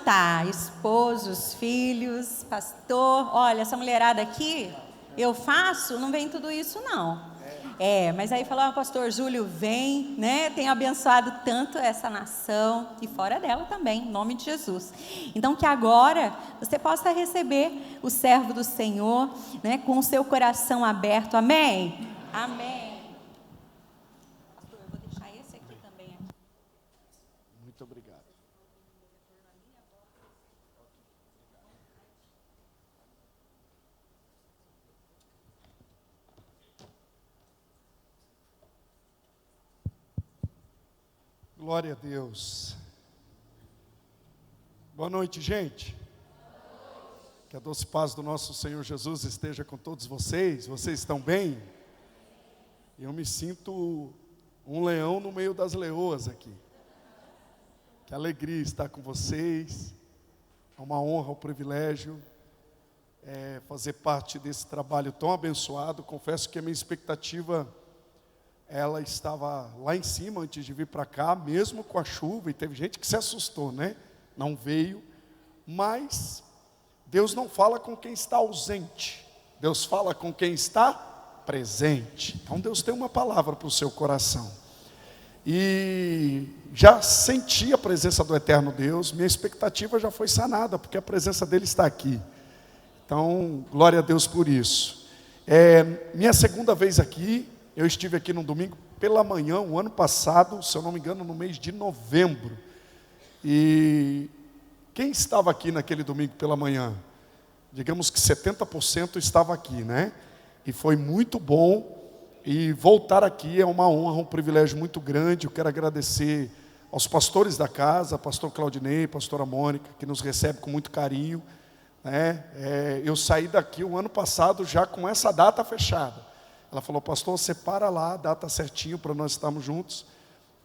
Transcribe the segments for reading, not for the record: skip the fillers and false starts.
está? Esposos, filhos, pastor. Olha, essa mulherada aqui, eu faço, não vem tudo isso não. Mas aí falou, pastor Júlio vem, né? Tem abençoado tanto essa nação e fora dela também, em nome de Jesus. Então que agora você possa receber o servo do Senhor, né? Com o seu coração aberto, amém? Amém. Pastor, eu vou deixar esse aqui também. Muito obrigado. Glória a Deus. Boa noite, gente. Que a doce paz do nosso Senhor Jesus esteja com todos vocês. Vocês estão bem? Eu me sinto um leão no meio das leoas aqui. Que alegria estar com vocês. É uma honra, um privilégio fazer parte desse trabalho tão abençoado. Confesso que a minha expectativa, ela estava lá em cima antes de vir para cá, mesmo com a chuva, e teve gente que se assustou, né? Não veio, mas Deus não fala com quem está ausente, Deus fala com quem está presente. Então Deus tem uma palavra para o seu coração, e já senti a presença do eterno Deus, minha expectativa já foi sanada, porque a presença dele está aqui. Então, glória a Deus por isso. Minha segunda vez aqui. Eu estive aqui no domingo pela manhã, o ano passado, se eu não me engano, no mês de novembro. E quem estava aqui naquele domingo pela manhã? Digamos que 70% estava aqui, né? E foi muito bom. E voltar aqui é uma honra, um privilégio muito grande. Eu quero agradecer aos pastores da casa, pastor Claudinei, pastora Mônica, que nos recebe com muito carinho, né? Eu saí daqui o ano passado já com essa data fechada. Ela falou, pastor, separa lá a data certinho para nós estarmos juntos.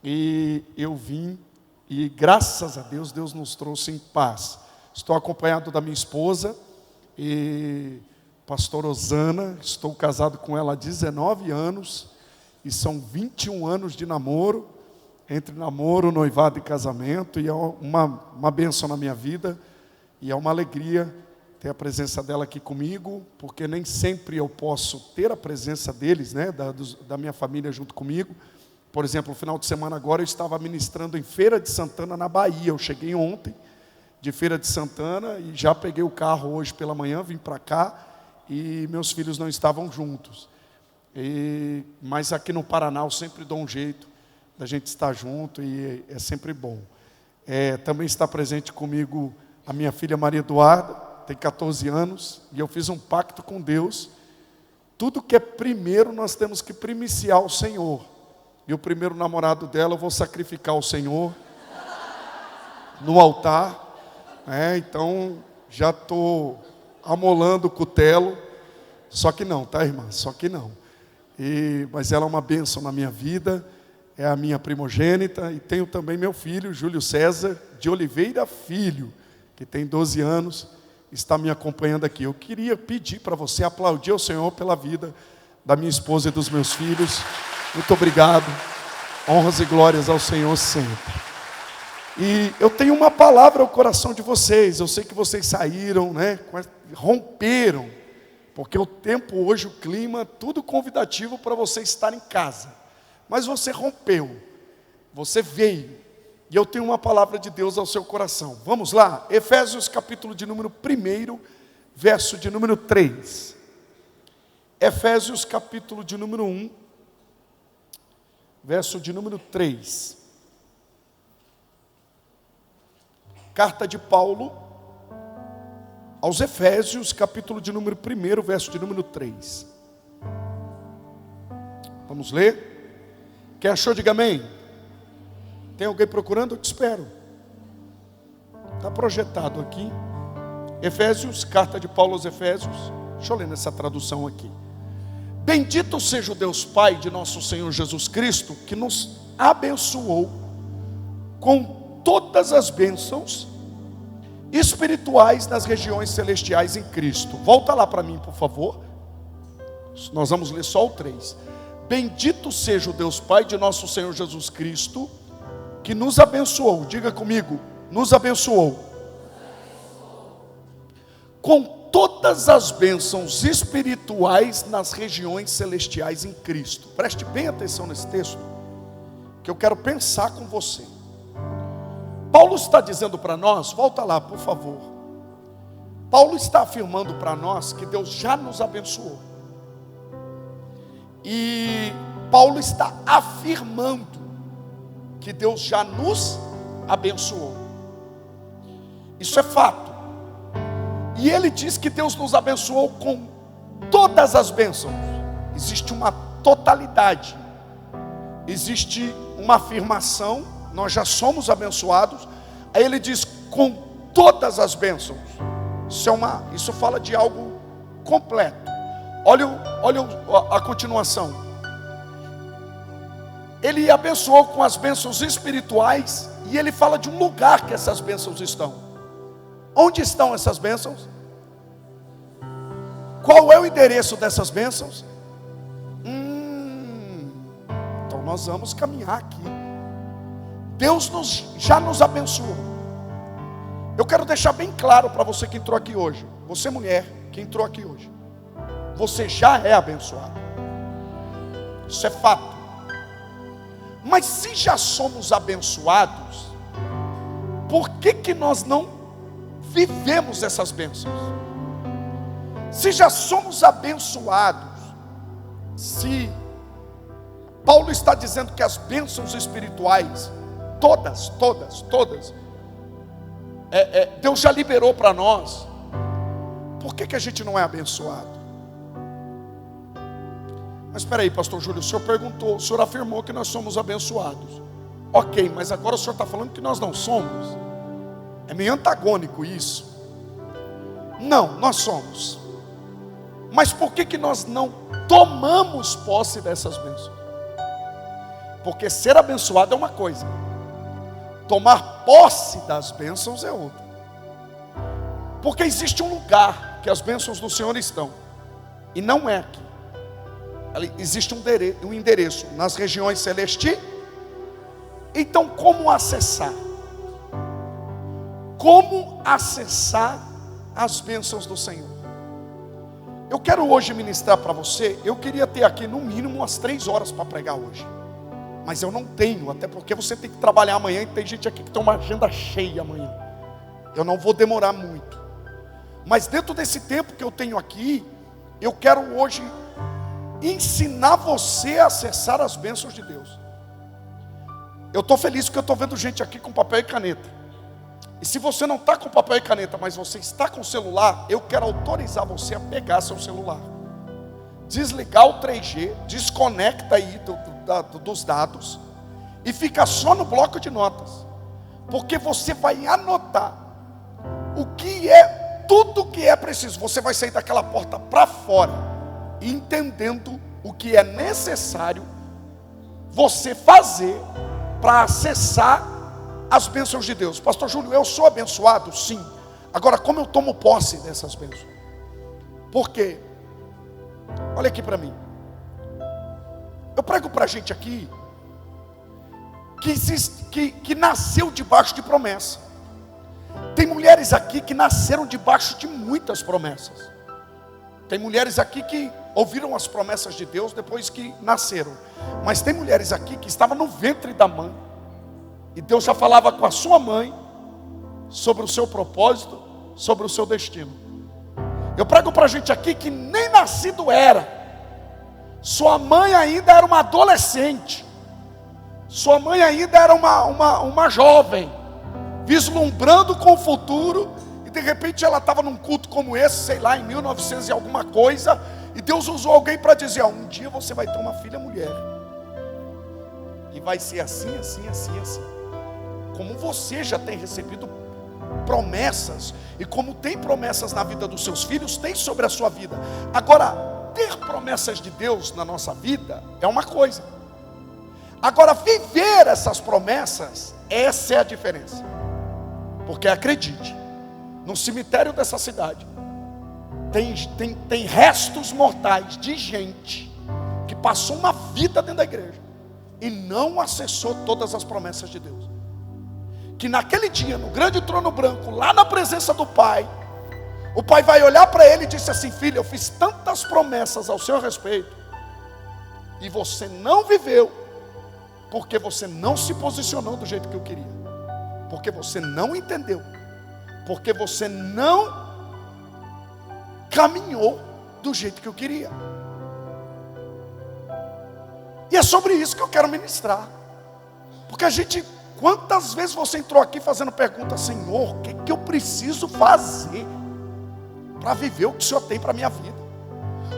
E eu vim, e graças a Deus, Deus nos trouxe em paz. Estou acompanhado da minha esposa, e pastor Osana, estou casado com ela há 19 anos, e são 21 anos de namoro, entre namoro, noivado e casamento, e é uma bênção na minha vida, e é uma alegria ter a presença dela aqui comigo, porque nem sempre eu posso ter a presença deles, né, da minha família junto comigo. Por exemplo, no final de semana agora eu estava ministrando em Feira de Santana, na Bahia. Eu cheguei ontem de Feira de Santana e já peguei o carro hoje pela manhã, vim para cá, e meus filhos não estavam juntos. Mas aqui no Paraná eu sempre dou um jeito da gente estar junto, e é sempre bom. Também está presente comigo a minha filha Maria Eduarda, tem 14 anos, e eu fiz um pacto com Deus. Tudo que é primeiro, nós temos que primiciar o Senhor. E o primeiro namorado dela, eu vou sacrificar o Senhor no altar. Então, já estou amolando o cutelo. Só que não, tá, irmã? Só que não. Mas ela é uma bênção na minha vida. É a minha primogênita. E tenho também meu filho, Júlio César de Oliveira Filho, que tem 12 anos. Está me acompanhando aqui. Eu queria pedir para você aplaudir ao Senhor pela vida da minha esposa e dos meus filhos. Muito obrigado. Honras e glórias ao Senhor sempre. E eu tenho uma palavra ao coração de vocês. Eu sei que vocês saíram, né? Romperam. Porque o tempo hoje, o clima, tudo convidativo para você estar em casa. Mas você rompeu. Você veio. E eu tenho uma palavra de Deus ao seu coração. Vamos lá? Efésios capítulo de número 1, verso de número 3. Efésios capítulo de número 1, verso de número 3. Carta de Paulo aos Efésios, capítulo de número 1, verso de número 3. Vamos ler? Quem achou, diga amém. Tem alguém procurando? Eu te espero. Está projetado aqui. Efésios, carta de Paulo aos Efésios. Deixa eu ler nessa tradução aqui. Bendito seja o Deus Pai de nosso Senhor Jesus Cristo, que nos abençoou com todas as bênçãos espirituais nas regiões celestiais em Cristo. Volta lá para mim, por favor. Nós vamos ler só o 3. Bendito seja o Deus Pai de nosso Senhor Jesus Cristo, que nos abençoou. Diga comigo, nos abençoou com todas as bênçãos espirituais nas regiões celestiais em Cristo. Preste bem atenção nesse texto, que eu quero pensar com você. Paulo está dizendo para nós, volta lá por favor. Paulo está afirmando para nós que Deus já nos abençoou. E Paulo está afirmando que Deus já nos abençoou. Isso é fato. E ele diz que Deus nos abençoou com todas as bênçãos. Existe uma totalidade. Existe uma afirmação, nós já somos abençoados. Aí ele diz com todas as bênçãos. Isso fala de algo completo. Olha a continuação. Ele abençoou com as bênçãos espirituais. E ele fala de um lugar que essas bênçãos estão. Onde estão essas bênçãos? Qual é o endereço dessas bênçãos? Então nós vamos caminhar aqui. Deus já nos abençoou. Eu quero deixar bem claro para você que entrou aqui hoje. Você mulher que entrou aqui hoje. Você já é abençoado. Isso é fato. Mas se já somos abençoados, por que nós não vivemos essas bênçãos? Se já somos abençoados, se Paulo está dizendo que as bênçãos espirituais, todas, Deus já liberou para nós, por que a gente não é abençoado? Mas espera aí, pastor Júlio, o senhor perguntou, o senhor afirmou que nós somos abençoados. Ok, mas agora o senhor está falando que nós não somos. É meio antagônico isso. Não, nós somos. Mas por que nós não tomamos posse dessas bênçãos? Porque ser abençoado é uma coisa, tomar posse das bênçãos é outra. Porque existe um lugar que as bênçãos do Senhor estão, e não é aqui. Existe um endereço nas regiões celestes. Então como acessar? Como acessar as bênçãos do Senhor? Eu quero hoje ministrar para você. Eu queria ter aqui no mínimo umas 3 horas para pregar hoje, mas eu não tenho, até porque você tem que trabalhar amanhã. E tem gente aqui que tem uma agenda cheia amanhã. Eu não vou demorar muito, mas dentro desse tempo que eu tenho aqui, eu quero hoje ensinar você a acessar as bênçãos de Deus. Eu estou feliz porque eu estou vendo gente aqui com papel e caneta. E se você não está com papel e caneta, mas você está com o celular, eu quero autorizar você a pegar seu celular, desligar o 3G, desconecta aí dos dados e fica só no bloco de notas, porque você vai anotar o que é, tudo que é preciso. Você vai sair daquela porta para fora entendendo o que é necessário você fazer para acessar as bênçãos de Deus. Pastor Júlio, eu sou abençoado? Sim. Agora, como eu tomo posse dessas bênçãos? Por quê? Olha aqui para mim. Eu prego para a gente aqui que nasceu debaixo de promessa. Tem mulheres aqui que nasceram debaixo de muitas promessas. Tem mulheres aqui que ouviram as promessas de Deus depois que nasceram. Mas tem mulheres aqui que estavam no ventre da mãe, e Deus já falava com a sua mãe sobre o seu propósito, sobre o seu destino. Eu prego para a gente aqui que nem nascido era. Sua mãe ainda era uma adolescente. Sua mãe ainda era uma jovem, vislumbrando com o futuro. E de repente ela estava num culto como esse, sei lá, em 1900 e alguma coisa. E Deus usou alguém para dizer: um dia você vai ter uma filha mulher. E vai ser assim, assim, assim, assim. Como você já tem recebido promessas, e como tem promessas na vida dos seus filhos, tem sobre a sua vida. Agora, ter promessas de Deus na nossa vida é uma coisa. Agora, viver essas promessas, essa é a diferença. Porque acredite, no cemitério dessa cidade tem restos mortais de gente que passou uma vida dentro da igreja e não acessou todas as promessas de Deus. Que naquele dia, no grande trono branco, lá na presença do Pai, O pai vai olhar para ele e disse assim: filho, eu fiz tantas promessas ao seu respeito, e você não viveu, porque você não se posicionou do jeito que eu queria, porque você não entendeu, porque você não caminhou do jeito que eu queria. E é sobre isso que eu quero ministrar. Porque quantas vezes você entrou aqui fazendo pergunta: Senhor, o que eu preciso fazer para viver o que o Senhor tem para a minha vida?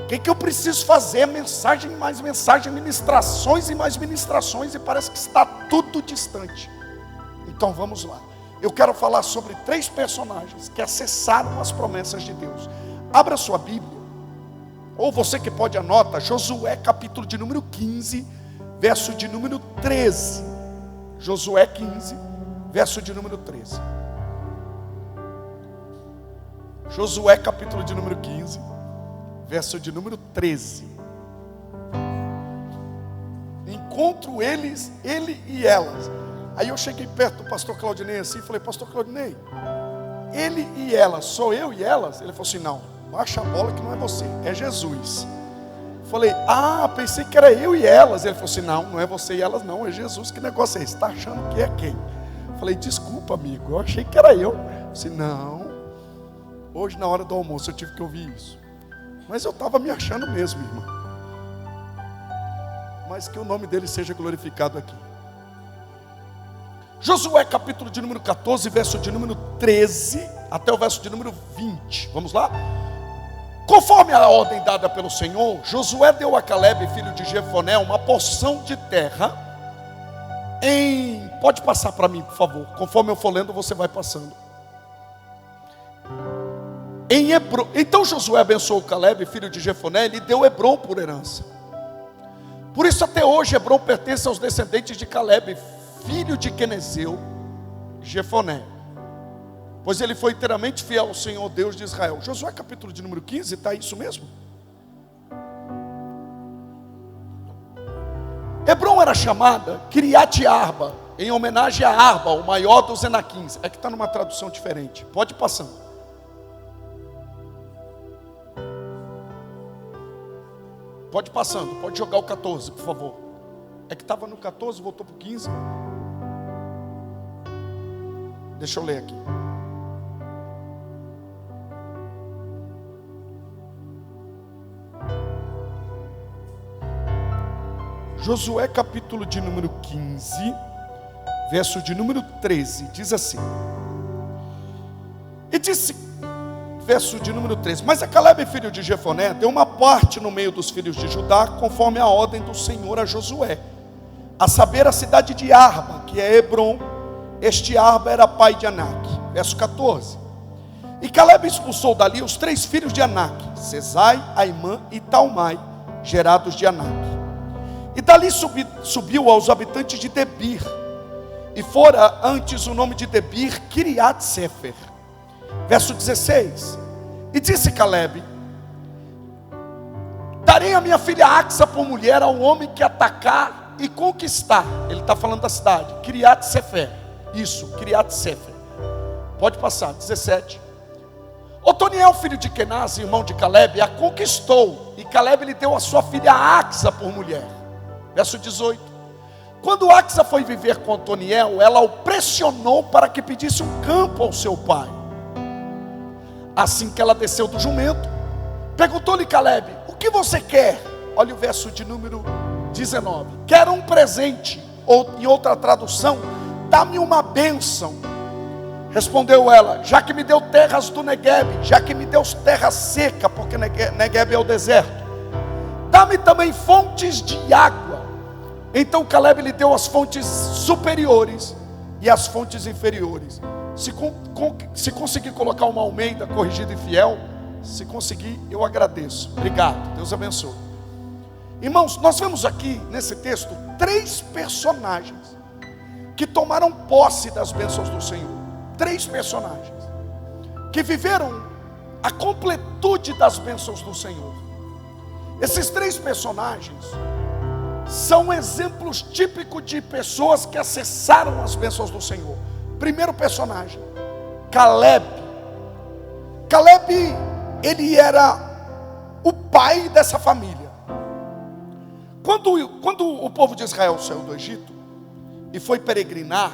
O que eu preciso fazer? Mensagem, mais mensagem, ministrações e mais ministrações, e parece que está tudo distante. Então vamos lá. Eu quero falar sobre 3 personagens que acessaram as promessas de Deus. Abra sua Bíblia, ou você que pode anota, Josué capítulo de número 15, verso de número 13. Josué 15, verso de número 13. Josué capítulo de número 15, verso de número 13. Encontro ele e elas. Aí eu cheguei perto do pastor Claudinei assim e falei: pastor Claudinei, ele e elas, sou eu e elas? Ele falou assim: não, baixa a bola que não é você, é Jesus. Falei: pensei que era eu e elas. Ele falou assim: não é você e elas não, é Jesus. Que negócio é esse? Está achando que é quem? Falei: desculpa, amigo, eu achei que era eu. Ele falou assim: não, hoje na hora do almoço eu tive que ouvir isso. Mas eu estava me achando mesmo, irmão. Mas que o nome dele seja glorificado aqui. Josué capítulo de número 14, verso de número 13 até o verso de número 20. Vamos lá? Conforme a ordem dada pelo Senhor, Josué deu a Calebe, filho de Jefoné, uma porção de terra pode passar para mim, por favor. Conforme eu for lendo, você vai passando. Em Hebron. Então Josué abençoou Calebe, filho de Jefoné, e lhe deu Hebron por herança. Por isso até hoje Hebron pertence aos descendentes de Calebe, filho de Quenezeu, Jefoné, pois ele foi inteiramente fiel ao Senhor Deus de Israel. Josué capítulo de número 15, está isso mesmo? Hebron era chamada Kiriat Arba, em homenagem a Arba, o maior dos Enaquins. É que está numa tradução diferente, pode ir passando. Pode ir passando, pode jogar o 14, por favor. É que estava no 14, voltou para o 15. Deixa eu ler aqui. Josué capítulo de número 15, verso de número 13, diz assim. E disse, verso de número 13: mas a Calebe, filho de Jefoné, deu uma parte no meio dos filhos de Judá, conforme a ordem do Senhor a Josué, a saber, a cidade de Arba, que é Hebron. Este Arba era pai de Anak. Verso 14. E Calebe expulsou dali os 3 filhos de Anak, Sesai, Aimã e Talmai, gerados de Anak. E dali subiu aos habitantes de Debir, e fora antes o nome de Debir Kiriat Sefer. Verso 16. E disse Calebe: darei a minha filha Axa por mulher ao homem que atacar e conquistar. Ele está falando da cidade, Kiriat Sefer. Isso, Kiriat Sefer. Pode passar, 17. Otoniel, filho de Kenaz, irmão de Calebe, a conquistou, e Calebe lhe deu a sua filha Axa por mulher. Verso 18. Quando Axa foi viver com Otoniel, ela o pressionou para que pedisse um campo ao seu pai. Assim que ela desceu do jumento, perguntou-lhe Calebe: o que você quer? Olha o verso de número 19. Quero um presente, ou em outra tradução, dá-me uma bênção. Respondeu ela: já que me deu terras do Negueb, já que me deu terra seca, porque Negueb é o deserto, dá-me também fontes de água. Então Calebe lhe deu as fontes superiores e as fontes inferiores. Se conseguir colocar uma Almeida corrigida e fiel, se conseguir, eu agradeço. Obrigado, Deus abençoe. Irmãos, nós vemos aqui nesse texto 3 personagens que tomaram posse das bênçãos do Senhor. 3 personagens que viveram a completude das bênçãos do Senhor. Esses 3 personagens são exemplos típicos de pessoas que acessaram as bênçãos do Senhor. Primeiro personagem, Calebe. Caleb, ele era o pai dessa família. Quando o povo de Israel saiu do Egito e foi peregrinar,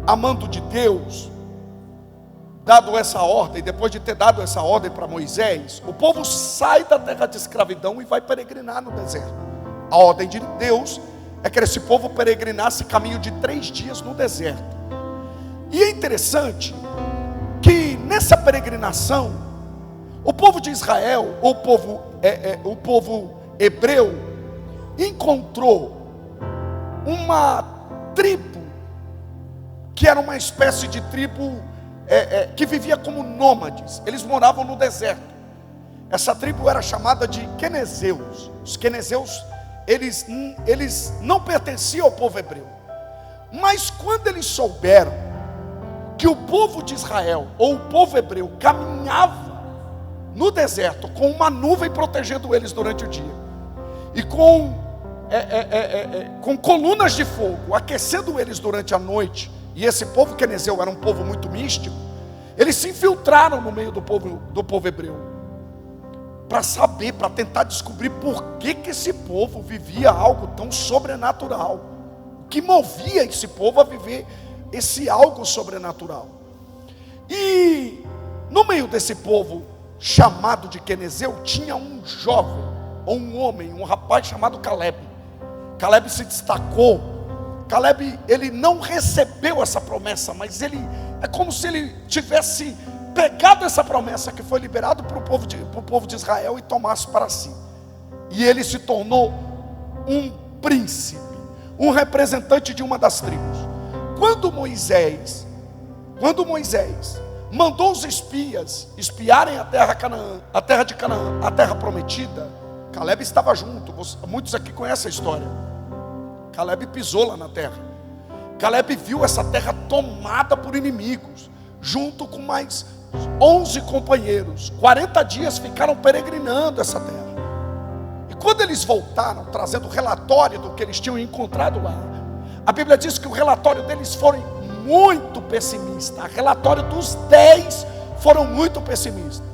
a mando de Deus, dado essa ordem, depois de ter dado essa ordem para Moisés, o povo sai da terra de escravidão e vai peregrinar no deserto. A ordem de Deus é que esse povo peregrinasse caminho de 3 dias no deserto. E é interessante que nessa peregrinação, o povo de Israel, o povo hebreu, encontrou uma tribo, que era uma espécie de tribo que vivia como nômades. Eles moravam no deserto. Essa tribo era chamada de quenezeus. Os quenezeus, eles não pertenciam ao povo hebreu. Mas quando eles souberam que o povo de Israel, ou o povo hebreu, caminhava no deserto com uma nuvem protegendo eles durante o dia, e com colunas de fogo aquecendo eles durante a noite, e esse povo quenezeu era um povo muito místico, eles se infiltraram no meio do povo hebreu, para saber, para tentar descobrir por que esse povo vivia algo tão sobrenatural, o que movia esse povo a viver esse algo sobrenatural. E no meio desse povo chamado de quenezeu, tinha um jovem, ou um homem, um rapaz chamado Caleb. Caleb se destacou. Caleb, ele não recebeu essa promessa, mas é como se ele tivesse pegado essa promessa que foi liberado para o povo de Israel e tomasse para si. E ele se tornou um príncipe, um representante de uma das tribos. Quando Moisés mandou os espias espiarem a terra de Canaã, a terra prometida, Caleb estava junto. Muitos aqui conhecem a história. Caleb pisou lá na terra. Caleb viu essa terra tomada por inimigos, junto com mais 11 companheiros. 40 dias ficaram peregrinando essa terra. E quando eles voltaram, trazendo o relatório do que eles tinham encontrado lá, a Bíblia diz que o relatório deles foi muito pessimista. O relatório dos 10 foram muito pessimistas.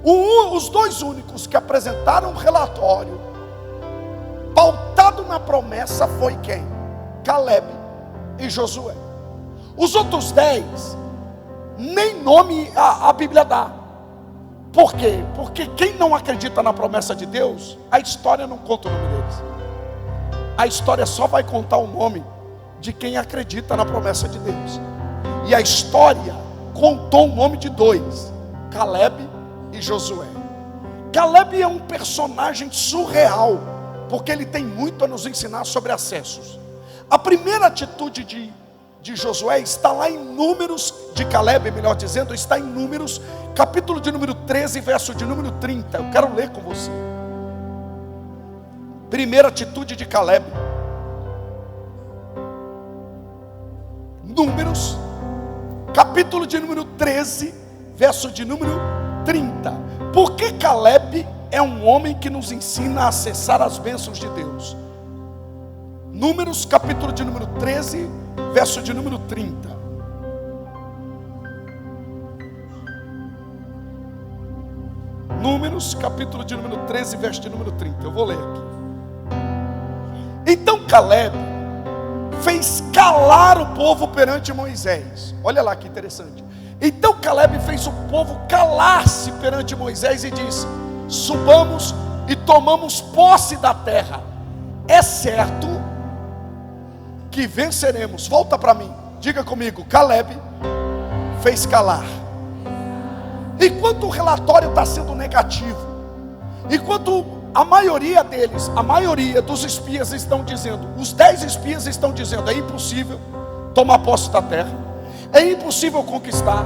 Os 2 únicos que apresentaram um relatório pautado na promessa foi quem? Caleb e Josué. Os outros 10, nem nome a Bíblia dá. Por quê? Porque quem não acredita na promessa de Deus, a história não conta o nome deles. A história só vai contar o nome de quem acredita na promessa de Deus. E a história contou o nome de 2, Caleb e Josué. Caleb é um personagem surreal, porque ele tem muito a nos ensinar sobre acessos. A primeira atitude de Josué está lá em Números, de Caleb, melhor dizendo, está em Números, capítulo de número 13, verso de número 30. Eu quero ler com você. Primeira atitude de Caleb. Números, capítulo de número 13, verso de número 30. Porque Caleb é um homem que nos ensina a acessar as bênçãos de Deus. Números, capítulo de número 13, verso de número 30. Números, capítulo de número 13, verso de número 30. Eu vou ler aqui. Então Caleb fez calar o povo perante Moisés. Olha lá que interessante. Então Caleb fez o povo calar-se perante Moisés e disse: subamos e tomamos posse da terra. É certo que venceremos. Volta para mim, diga comigo. Caleb fez calar. Enquanto o relatório está sendo negativo, enquanto a maioria dos espias estão dizendo, os 10 espias estão dizendo: é impossível tomar posse da terra, é impossível conquistar,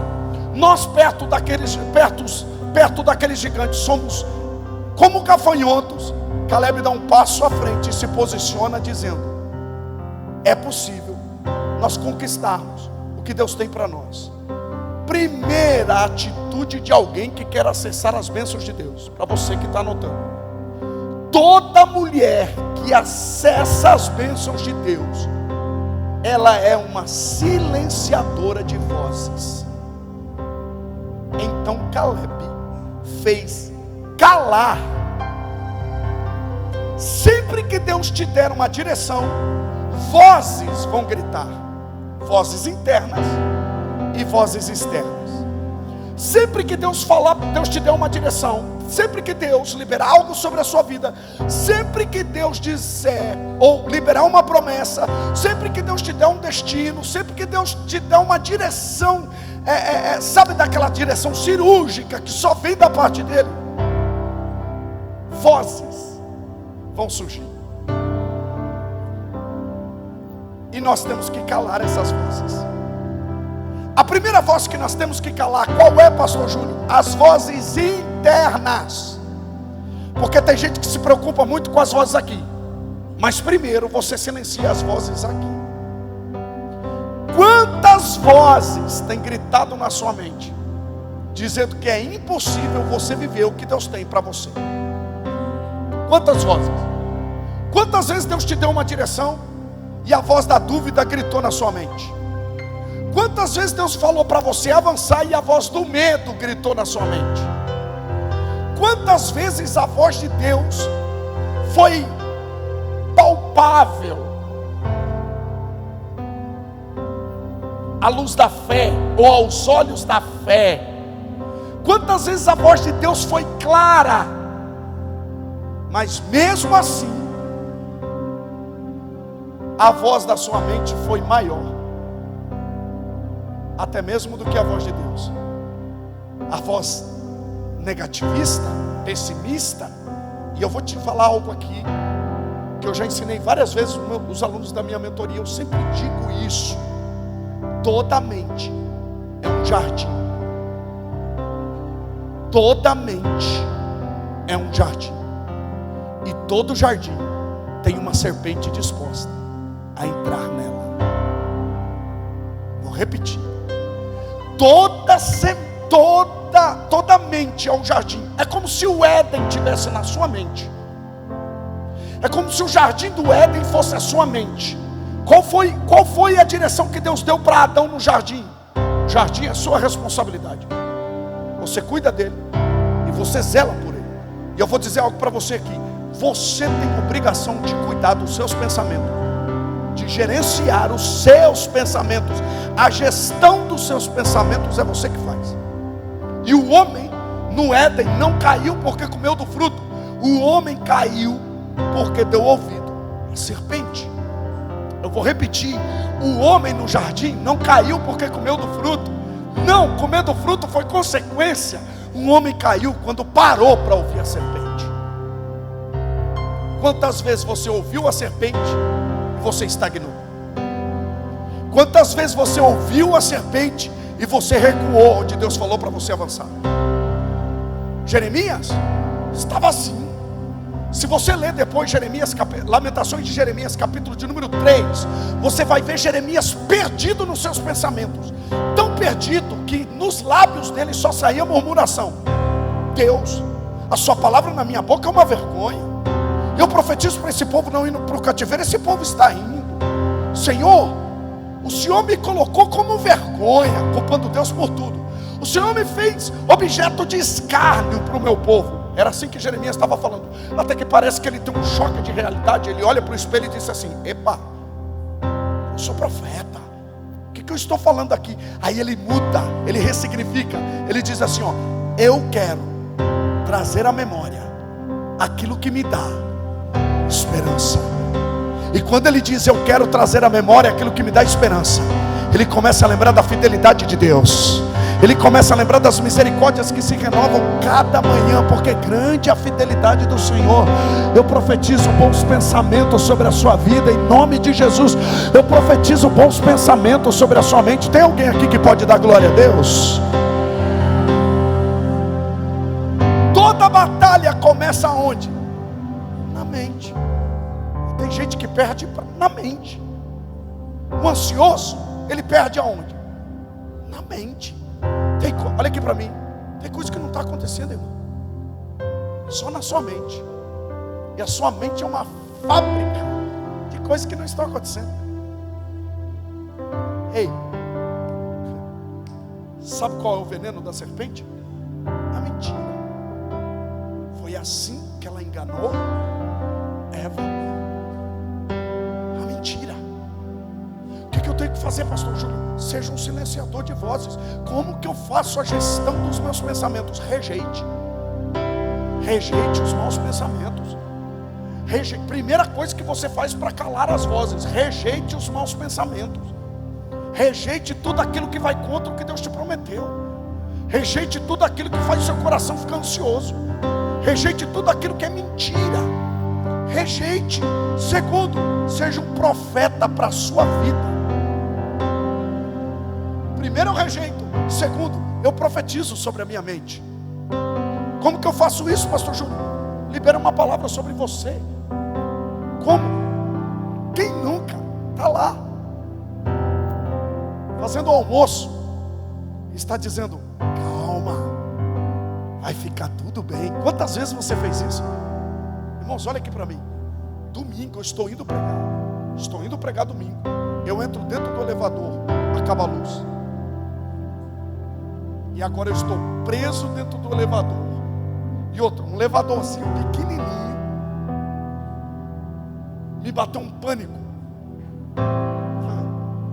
nós perto daqueles gigantes somos como gafanhotos. Caleb dá um passo à frente e se posiciona dizendo: é possível nós conquistarmos o que Deus tem para nós. Primeira atitude de alguém que quer acessar as bênçãos de Deus, para você que está anotando: toda mulher que acessa as bênçãos de Deus, ela é uma silenciadora de vozes. Em Então Caleb fez calar. Sempre que Deus te der uma direção, vozes vão gritar, vozes internas e vozes externas. Sempre que Deus falar, Deus te der uma direção, sempre que Deus liberar algo sobre a sua vida, sempre que Deus disser ou liberar uma promessa, sempre que Deus te der um destino, sempre que Deus te der uma direção, sabe daquela direção cirúrgica que só vem da parte dele, vozes vão surgir. E nós temos que calar essas vozes. A primeira voz que nós temos que calar, qual é, pastor Júlio? As vozes internas. Porque tem gente que se preocupa muito com as vozes aqui. Mas primeiro você silencia as vozes aqui. Quantas vozes tem gritado na sua mente, dizendo que é impossível você viver o que Deus tem para você? Quantas vozes? Quantas vezes Deus te deu uma direção e a voz da dúvida gritou na sua mente? Quantas vezes Deus falou para você avançar e a voz do medo gritou na sua mente? Quantas vezes a voz de Deus foi palpável à luz da fé ou aos olhos da fé? Quantas vezes a voz de Deus foi clara, mas mesmo assim a voz da sua mente foi maior até mesmo do que a voz de Deus? A voz negativista, pessimista. E eu vou te falar algo aqui que eu já ensinei várias vezes os alunos da minha mentoria. Eu sempre digo isso: toda mente é um jardim. Toda mente é um jardim. E todo jardim tem uma serpente disposta a entrar nela. Vou repetir. Toda mente é um jardim. É como se o Éden estivesse na sua mente. É como se o jardim do Éden fosse a sua mente. Qual foi a direção que Deus deu para Adão no jardim? O jardim é sua responsabilidade. Você cuida dele e você zela por ele. E eu vou dizer algo para você aqui: você tem obrigação de cuidar dos seus pensamentos, de gerenciar os seus pensamentos. A gestão dos seus pensamentos é você que faz. E o homem no Éden não caiu porque comeu do fruto. O homem caiu porque deu ouvido à serpente. Eu vou repetir: o homem no jardim não caiu porque comeu do fruto. Não, comer do fruto foi consequência. Um homem caiu quando parou para ouvir a serpente. Quantas vezes você ouviu a serpente e você estagnou? Quantas vezes você ouviu a serpente e você recuou onde Deus falou para você avançar? Jeremias estava assim. Se você ler depois Lamentações de Jeremias, capítulo de número 3, você vai ver Jeremias perdido nos seus pensamentos. Tão perdido que nos lábios dele só saía murmuração. Deus, a sua palavra na minha boca é uma vergonha. Eu profetizo para esse povo não indo para o cativeiro. Esse povo está indo. Senhor, o Senhor me colocou como vergonha, culpando Deus por tudo. O Senhor me fez objeto de escárnio para o meu povo. Era assim que Jeremias estava falando. Até que parece que ele tem um choque de realidade. Ele olha para o espelho e diz assim: epa, eu sou profeta. O que eu estou falando aqui? Aí ele muda, ele ressignifica. Ele diz assim: ó, eu quero trazer à memória aquilo que me dá esperança. E quando ele diz eu quero trazer à memória aquilo que me dá esperança, ele começa a lembrar da fidelidade de Deus. Ele começa a lembrar das misericórdias que se renovam cada manhã, porque grande é a fidelidade do Senhor. Eu profetizo bons pensamentos sobre a sua vida, em nome de Jesus. Eu profetizo bons pensamentos sobre a sua mente. Tem alguém aqui que pode dar glória a Deus? Toda batalha começa onde? Na mente. Tem gente que perde na mente. O ansioso, ele perde aonde? Na mente. Olha aqui para mim. Tem coisa que não está acontecendo, irmão. Só na sua mente. E a sua mente é uma fábrica de coisas que não estão acontecendo. Ei, sabe qual é o veneno da serpente? na mentira. Foi assim que ela enganou Eva. A mentira. O que eu tenho que fazer, pastor Júlio? Seja um silenciador de vozes. Como que eu faço a gestão dos meus pensamentos? Rejeite os maus pensamentos. Primeira coisa que você faz para calar as vozes: rejeite os maus pensamentos. Rejeite tudo aquilo que vai contra o que Deus te prometeu. Rejeite tudo aquilo que faz o seu coração ficar ansioso. Rejeite tudo aquilo que é mentira. Rejeite. Segundo, seja um profeta para a sua vida. Primeiro, eu rejeito. Segundo, eu profetizo sobre a minha mente. Como que eu faço isso, pastor Júlio? Libera uma palavra sobre você. Como? Quem nunca está lá fazendo o almoço, está dizendo: calma, vai ficar tudo bem. Quantas vezes você fez isso? Irmãos, olha aqui para mim. Domingo eu estou indo pregar domingo. Eu entro dentro do elevador, acaba a luz, e agora eu estou preso dentro do elevador. E outro, um elevadorzinho pequenininho. Me bateu um pânico.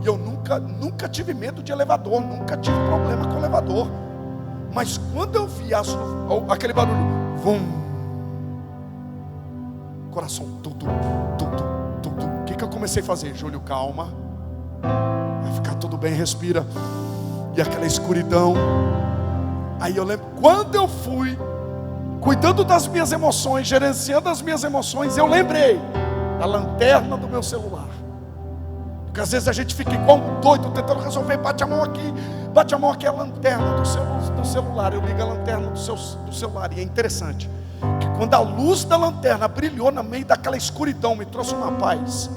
E eu nunca tive medo de elevador, nunca tive problema com elevador. Mas quando eu vi aquele barulho, vum, coração, tudo. O que eu comecei a fazer? Júlio, calma, vai ficar tudo bem, respira. E aquela escuridão. Aí eu lembro, quando eu fui cuidando das minhas emoções, gerenciando as minhas emoções, eu lembrei da lanterna do meu celular. Porque às vezes a gente fica igual um doido tentando resolver. Bate a mão aqui, a lanterna do celular. Eu ligo a lanterna do celular. E é interessante que quando a luz da lanterna brilhou no meio daquela escuridão, me trouxe uma paz.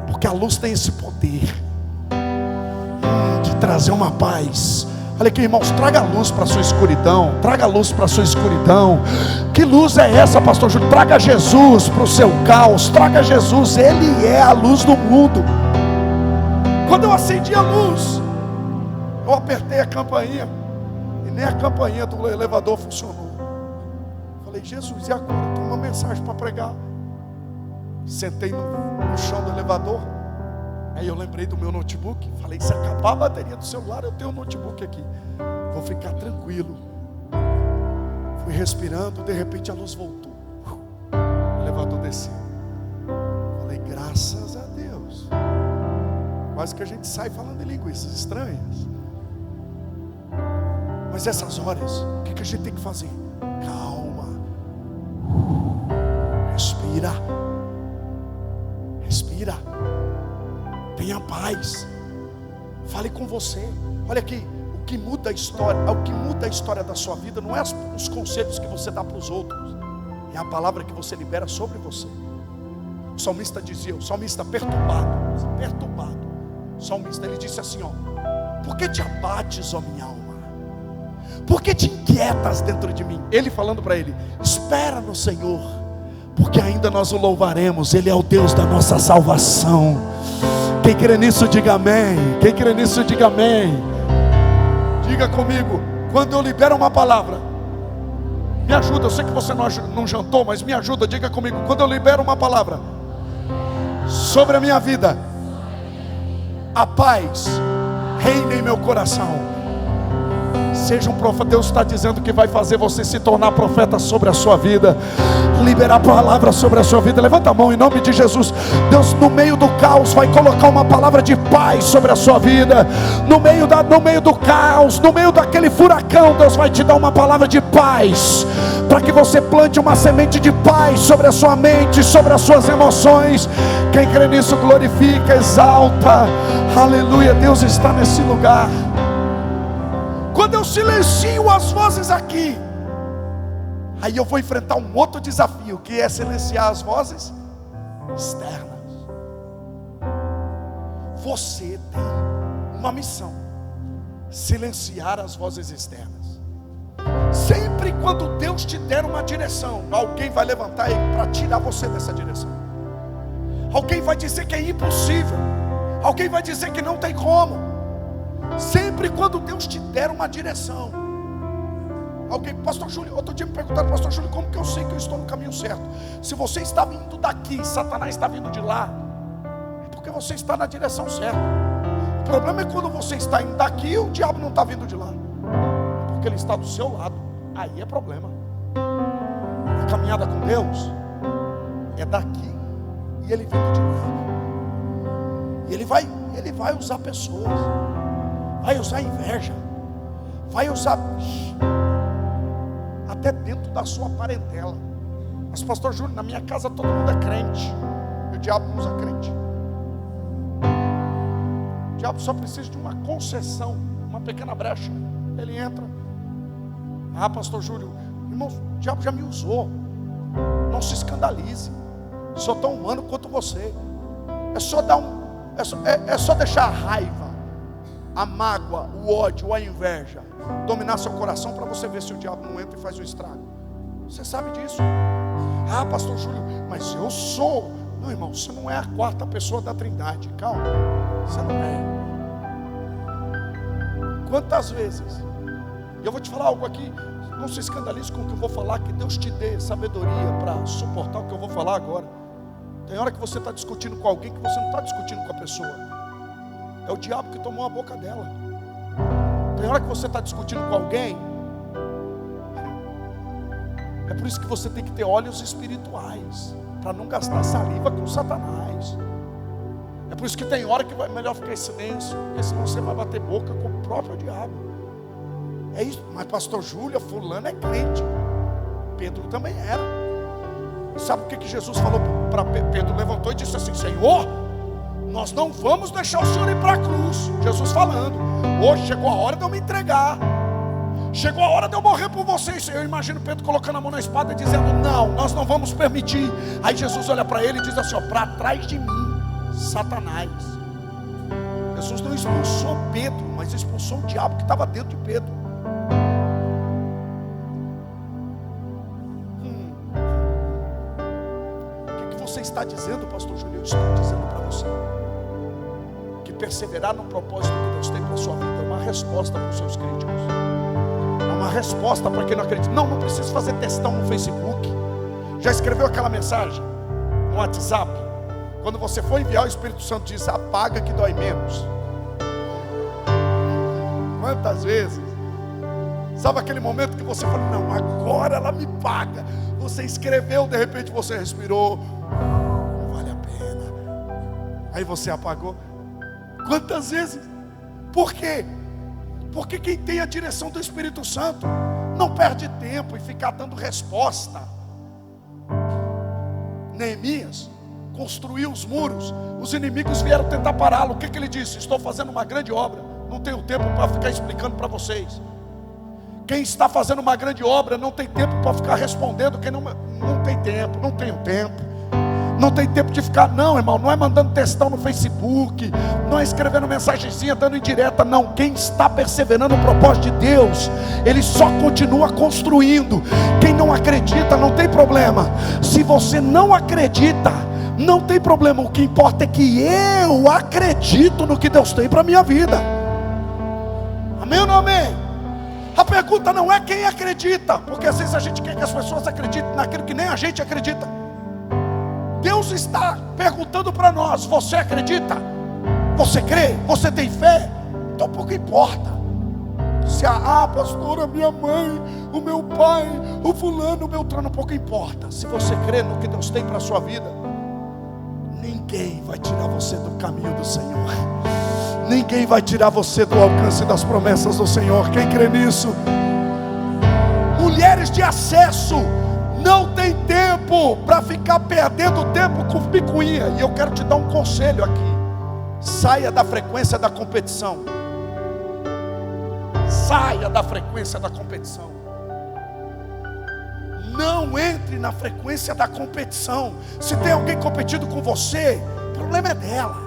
Porque a luz tem esse poder de trazer uma paz. Olha aqui, irmãos, traga luz para a sua escuridão. Traga luz para a sua escuridão. Que luz é essa, pastor Júlio? Traga Jesus para o seu caos. Traga Jesus, Ele é a luz do mundo. Quando eu acendi a luz, eu apertei a campainha, e nem a campainha do elevador funcionou. Falei: Jesus, e agora? Eu tenho uma mensagem para pregar. Sentei no chão do elevador. Aí eu lembrei do meu notebook. Falei: se acabar a bateria do celular, eu tenho um notebook aqui, vou ficar tranquilo. Fui respirando, de repente a luz voltou. O elevador desceu. Falei: graças a Deus. Quase que a gente sai falando em linguiças estranhas. Mas essas horas, o que a gente tem que fazer? Calma. Respira. Tenha paz. Fale com você. Olha aqui, o que muda a história da sua vida não é os conselhos que você dá para os outros, é a palavra que você libera sobre você. O salmista dizia, perturbado. O salmista, ele disse assim: por que te abates, ó minha alma? Por que te inquietas dentro de mim? Ele falando para ele: espera no Senhor, porque ainda nós o louvaremos. Ele é o Deus da nossa salvação. Quem crê nisso, diga amém. Quem crê nisso, diga amém. Diga comigo: quando eu libero uma palavra, me ajuda. Eu sei que você não jantou, mas me ajuda. Diga comigo: quando eu libero uma palavra sobre a minha vida, a paz reina em meu coração. Seja um profeta. Deus está dizendo que vai fazer você se tornar profeta sobre a sua vida, liberar a palavra sobre a sua vida. Levanta a mão em nome de Jesus. Deus, no meio do caos, vai colocar uma palavra de paz sobre a sua vida. No meio do caos, no meio daquele furacão, Deus vai te dar uma palavra de paz, para que você plante uma semente de paz sobre a sua mente, sobre as suas emoções. Quem crê nisso, glorifica, exalta. Aleluia, Deus está nesse lugar. Quando eu silencio as vozes aqui, aí eu vou enfrentar um outro desafio, que é silenciar as vozes externas. Você tem uma missão: silenciar as vozes externas. Sempre quando Deus te der uma direção, alguém vai levantar para tirar você dessa direção. Alguém vai dizer que é impossível. Alguém vai dizer que não tem como. Sempre quando Deus te der uma direção, Alguém, pastor Júlio, outro dia me perguntaram, pastor Júlio, como que eu sei que eu estou no caminho certo? Se você está vindo daqui, Satanás está vindo de lá, é porque você está na direção certa. O problema é quando você está indo daqui e o diabo não está vindo de lá, é porque ele está do seu lado. Aí é problema. A caminhada com Deus é daqui e ele vindo de lá. E ele vai usar pessoas, vai usar inveja, vai usar até dentro da sua parentela. Mas pastor Júlio, na minha casa todo mundo é crente, e o diabo não usa crente. O diabo só precisa de uma concessão, uma pequena brecha, ele entra. Ah, pastor Júlio, irmãos, o diabo já me usou. Não se escandalize, sou tão humano quanto você. É só dar é só deixar a raiva, a mágoa, o ódio, a inveja dominar seu coração, para você ver se o diabo não entra e faz um estrago. Você sabe disso? Ah, pastor Júlio, mas eu sou. Não, irmão, você não é a quarta pessoa da Trindade. Calma, você não é. Quantas vezes, e eu vou te falar algo aqui, não se escandalize com o que eu vou falar, que Deus te dê sabedoria para suportar o que eu vou falar agora. Tem hora que você está discutindo com alguém que você não está discutindo com a pessoa, é o diabo que tomou a boca dela. Tem hora que você está discutindo com alguém, é por isso que você tem que ter olhos espirituais, para não gastar saliva com Satanás. É por isso que tem hora que é melhor ficar em silêncio, porque senão você vai bater boca com o próprio diabo. É isso. Mas pastor Júlio, fulano é crente, Pedro também era. E sabe o que Jesus falou para Pedro? Levantou e disse assim: Senhor, nós não vamos deixar o Senhor ir para a cruz. Jesus falando: hoje chegou a hora de eu me entregar, chegou a hora de eu morrer por vocês. Eu imagino Pedro colocando a mão na espada e dizendo: não, nós não vamos permitir. Aí Jesus olha para ele e diz assim: para trás de mim, Satanás. Jesus não expulsou Pedro, mas expulsou o diabo que estava dentro de Pedro. O que você está dizendo, pastor Júlio? Eu estou dizendo para você que perseverar no propósito que Deus tem para a sua vida é uma resposta para os seus críticos, é uma resposta para quem não acredita. Não precisa fazer textão no Facebook. Já escreveu aquela mensagem no WhatsApp? Quando você for enviar, o Espírito Santo diz: apaga que dói menos. Quantas vezes? Sabe aquele momento que você fala: não, agora ela me paga. Você escreveu, de repente você respirou, não vale a pena. Aí você apagou. Quantas vezes? Por quê? Porque quem tem a direção do Espírito Santo não perde tempo em ficar dando resposta. Neemias construiu os muros, os inimigos vieram tentar pará-lo. O que ele disse? Estou fazendo uma grande obra, não tenho tempo para ficar explicando para vocês. Quem está fazendo uma grande obra não tem tempo para ficar respondendo. Quem não tem tempo, não tenho tempo, não tem tempo de ficar, não, irmão, não é mandando textão no Facebook, não é escrevendo mensagenzinha, dando indireta, não. Quem está perseverando no propósito de Deus, ele só continua construindo. Quem não acredita, não tem problema. Se você não acredita, não tem problema. O que importa é que eu acredito no que Deus tem para a minha vida. Amém ou não amém? A pergunta não é quem acredita, porque às vezes a gente quer que as pessoas acreditem naquilo que nem a gente acredita. Deus está perguntando para nós: você acredita? Você crê? Você tem fé? Então pouco importa se pastora, minha mãe, o meu pai, o fulano, o Beltrano, pouco importa. Se você crê no que Deus tem para a sua vida, ninguém vai tirar você do caminho do Senhor. Ninguém vai tirar você do alcance das promessas do Senhor. Quem crê nisso? Mulheres de acesso não tem tempo para ficar perdendo tempo com picuinha. E eu quero te dar um conselho aqui: saia da frequência da competição. Saia da frequência da competição. Não entre na frequência da competição. Se tem alguém competindo com você, o problema é dela.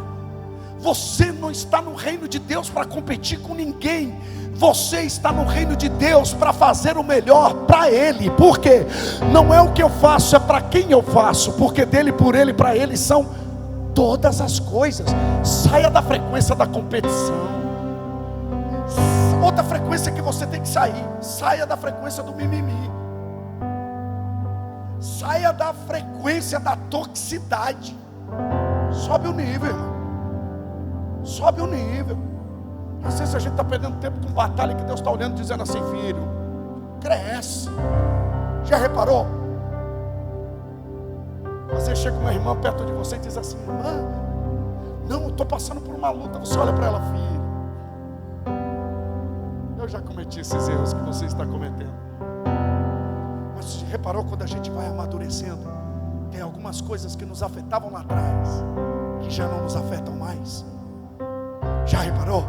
Você não está no reino de Deus para competir com ninguém. Você está no reino de Deus para fazer o melhor para Ele. Por quê? Não é o que eu faço, é para quem eu faço. Porque dele, por Ele, para Ele são todas as coisas. Saia da frequência da competição. outra frequência que você tem que sair. Saia da frequência do mimimi. Saia da frequência da toxicidade. Sobe o nível, irmão. Sobe o nível. Às vezes a gente está perdendo tempo com batalha que Deus está olhando dizendo assim: filho, cresce. Já reparou? Às vezes chega uma irmã perto de você e diz assim: irmã, não, eu estou passando por uma luta. Você olha para ela: filho, eu já cometi esses erros que você está cometendo. Mas reparou, quando a gente vai amadurecendo, tem algumas coisas que nos afetavam lá atrás que já não nos afetam mais. Já reparou?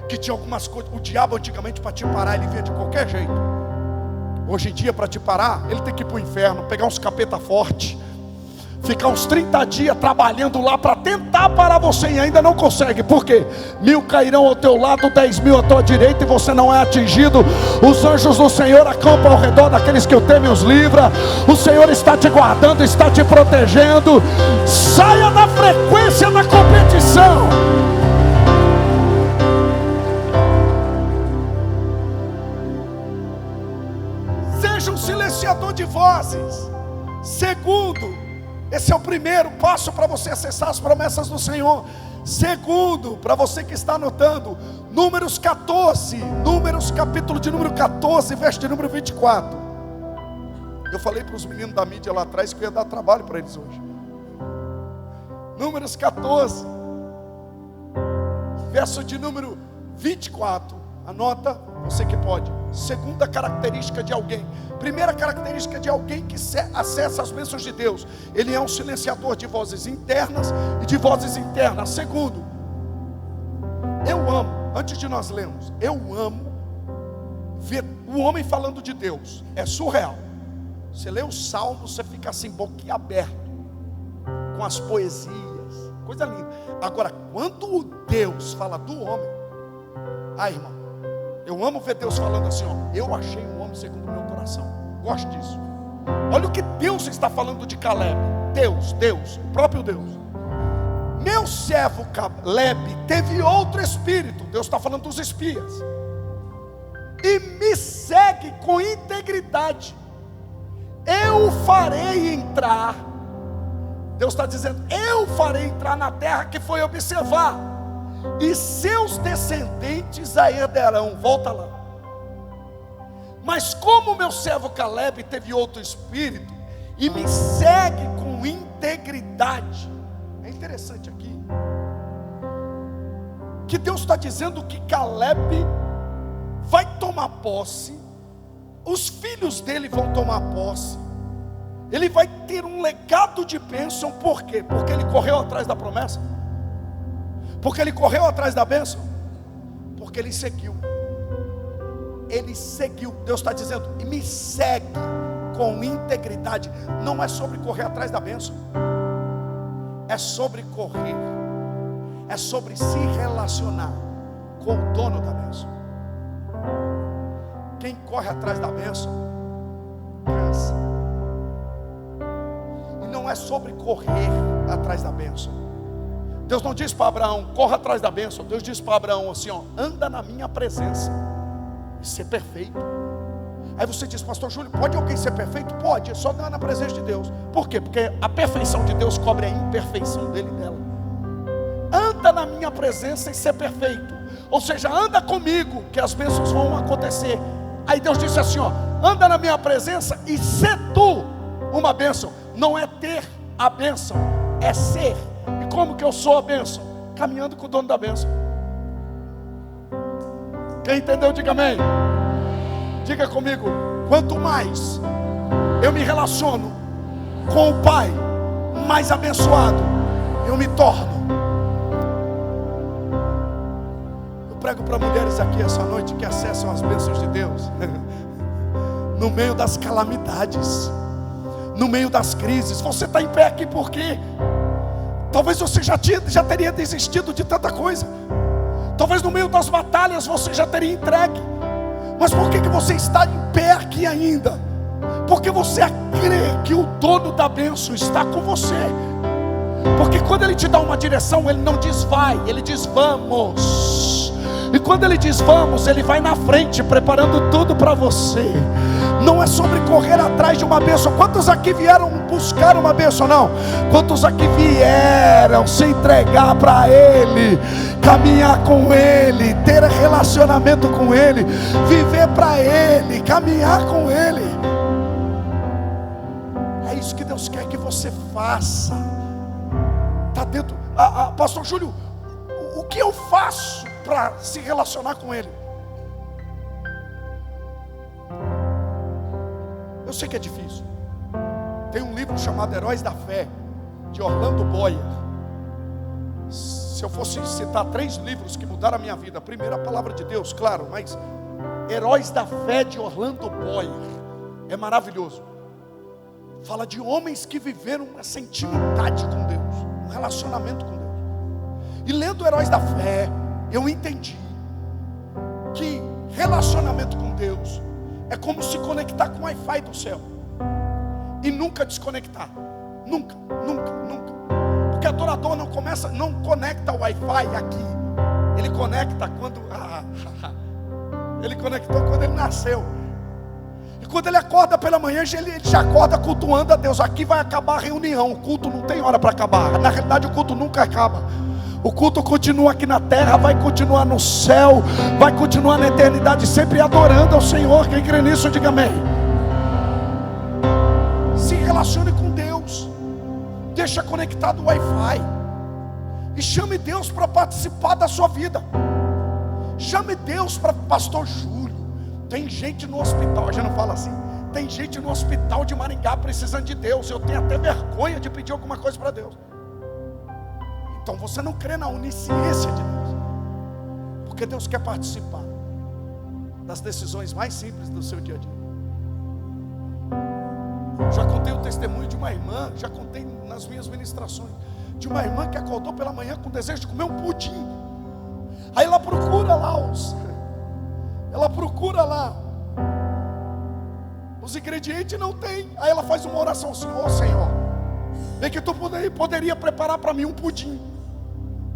Que tinha algumas coisas, o diabo antigamente para te parar ele vinha de qualquer jeito. Hoje em dia para te parar, ele tem que ir para o inferno, pegar uns capeta forte, ficar uns 30 dias trabalhando lá para tentar parar você e ainda não consegue. Por quê? 1000 cairão ao teu lado, 10.000 à tua direita e você não é atingido. Os anjos do Senhor acampam ao redor daqueles que o temem, os livra. O Senhor está te guardando, está te protegendo. Saia da frequência da competição. Seja um silenciador de vozes. Segundo, esse é o primeiro passo para você acessar as promessas do Senhor. Segundo, para você que está anotando, Números 14, Números capítulo de número 14, verso de número 24. Eu falei para os meninos da mídia lá atrás que eu ia dar trabalho para eles hoje. Números 14, verso de número 24. Anota, você que pode. Segunda característica de alguém. Primeira característica de alguém que acessa as bênçãos de Deus: ele é um silenciador de vozes internas e de vozes internas. Segundo, eu amo, antes de nós lermos, eu amo ver o homem falando de Deus. É surreal. Você lê o Salmo, você fica assim, boquiaberto, com as poesias, coisa linda. Agora, quando Deus fala do homem, irmão, eu amo ver Deus falando assim: ó, eu achei um homem segundo o meu coração. Gosto disso. Olha o que Deus está falando de Caleb. Deus, o próprio Deus. Meu servo Caleb teve outro espírito. Deus está falando dos espias. E me segue com integridade. Eu o farei entrar. Deus está dizendo: eu farei entrar na terra que foi observar, e seus descendentes a herdarão. Volta lá. Mas como meu servo Caleb teve outro espírito e me segue com integridade. É interessante aqui que Deus está dizendo que Caleb vai tomar posse, os filhos dele vão tomar posse, ele vai ter um legado de bênção. Por quê? Porque ele correu atrás da promessa. Porque ele correu atrás da bênção. Porque ele seguiu. Ele seguiu. Deus está dizendo: e me segue com integridade. Não é sobre correr atrás da bênção, é sobre correr, é sobre se relacionar com o dono da bênção. Quem corre atrás da bênção cansa. E não é sobre correr atrás da bênção. Deus não diz para Abraão: corra atrás da bênção. Deus diz para Abraão assim: ó, anda na minha presença e ser perfeito. Aí você diz: pastor Júlio, pode alguém ser perfeito? Pode, é só andar na presença de Deus. Por quê? Porque a perfeição de Deus cobre a imperfeição dele e dela. Anda na minha presença e ser perfeito. Ou seja, anda comigo que as bênçãos vão acontecer. Aí Deus disse assim: ó, anda na minha presença e ser tu uma bênção. Não é ter a bênção, é ser. E como que eu sou a bênção? Caminhando com o dono da bênção. Quem entendeu, diga amém. Diga comigo: quanto mais eu me relaciono com o Pai, mais abençoado eu me torno. Eu prego para mulheres aqui essa noite que acessam as bênçãos de Deus no meio das calamidades, no meio das crises. Você está em pé aqui por quê? Talvez você já teria desistido de tanta coisa. Talvez no meio das batalhas você já teria entregue. Mas por que você está em pé aqui ainda? Porque você crê que o dono da bênção está com você. Porque quando ele te dá uma direção, ele não diz vai, ele diz vamos. E quando Ele diz vamos, Ele vai na frente, preparando tudo para você. Não é sobre correr atrás de uma bênção. Quantos aqui vieram buscar uma bênção? Não. Quantos aqui vieram se entregar para Ele, caminhar com Ele, ter relacionamento com Ele, viver para Ele, caminhar com Ele? É isso que Deus quer que você faça. Está dentro. Pastor Júlio, o que eu faço para se relacionar com Ele? Eu sei que é difícil. Tem um livro chamado Heróis da Fé, de Orlando Boyer. Se eu fosse citar 3 livros que mudaram a minha vida, primeiro a palavra de Deus, claro, mas Heróis da Fé, de Orlando Boyer, é maravilhoso. Fala de homens que viveram essa intimidade com Deus, um relacionamento com Deus. E lendo Heróis da Fé, eu entendi que relacionamento com Deus é como se conectar com o Wi-Fi do céu e nunca desconectar. Nunca, nunca, nunca. Porque adorador não conecta o Wi-Fi aqui. Ele conecta quando ele conectou quando ele nasceu. E quando ele acorda pela manhã, ele já acorda cultuando a Deus. Aqui vai acabar a reunião. O culto não tem hora para acabar. Na realidade, o culto nunca acaba. O culto continua aqui na terra, vai continuar no céu, vai continuar na eternidade, sempre adorando ao Senhor. Quem crê nisso, diga amém. Se relacione com Deus, deixa conectado o Wi-Fi e chame Deus para participar da sua vida. Chame Deus para pastor Júlio. Tem gente no hospital, já não fala assim. Tem gente no hospital de Maringá precisando de Deus. Eu tenho até vergonha de pedir alguma coisa para Deus. Então você não crê na onisciência de Deus, porque Deus quer participar das decisões mais simples do seu dia a dia. Já contei o testemunho de uma irmã, já contei nas minhas ministrações, de uma irmã que acordou pela manhã com desejo de comer um pudim. Aí ela procura lá os ingredientes, não tem. Aí ela faz uma oração assim: ó Senhor, vê que tu poderia preparar para mim um pudim.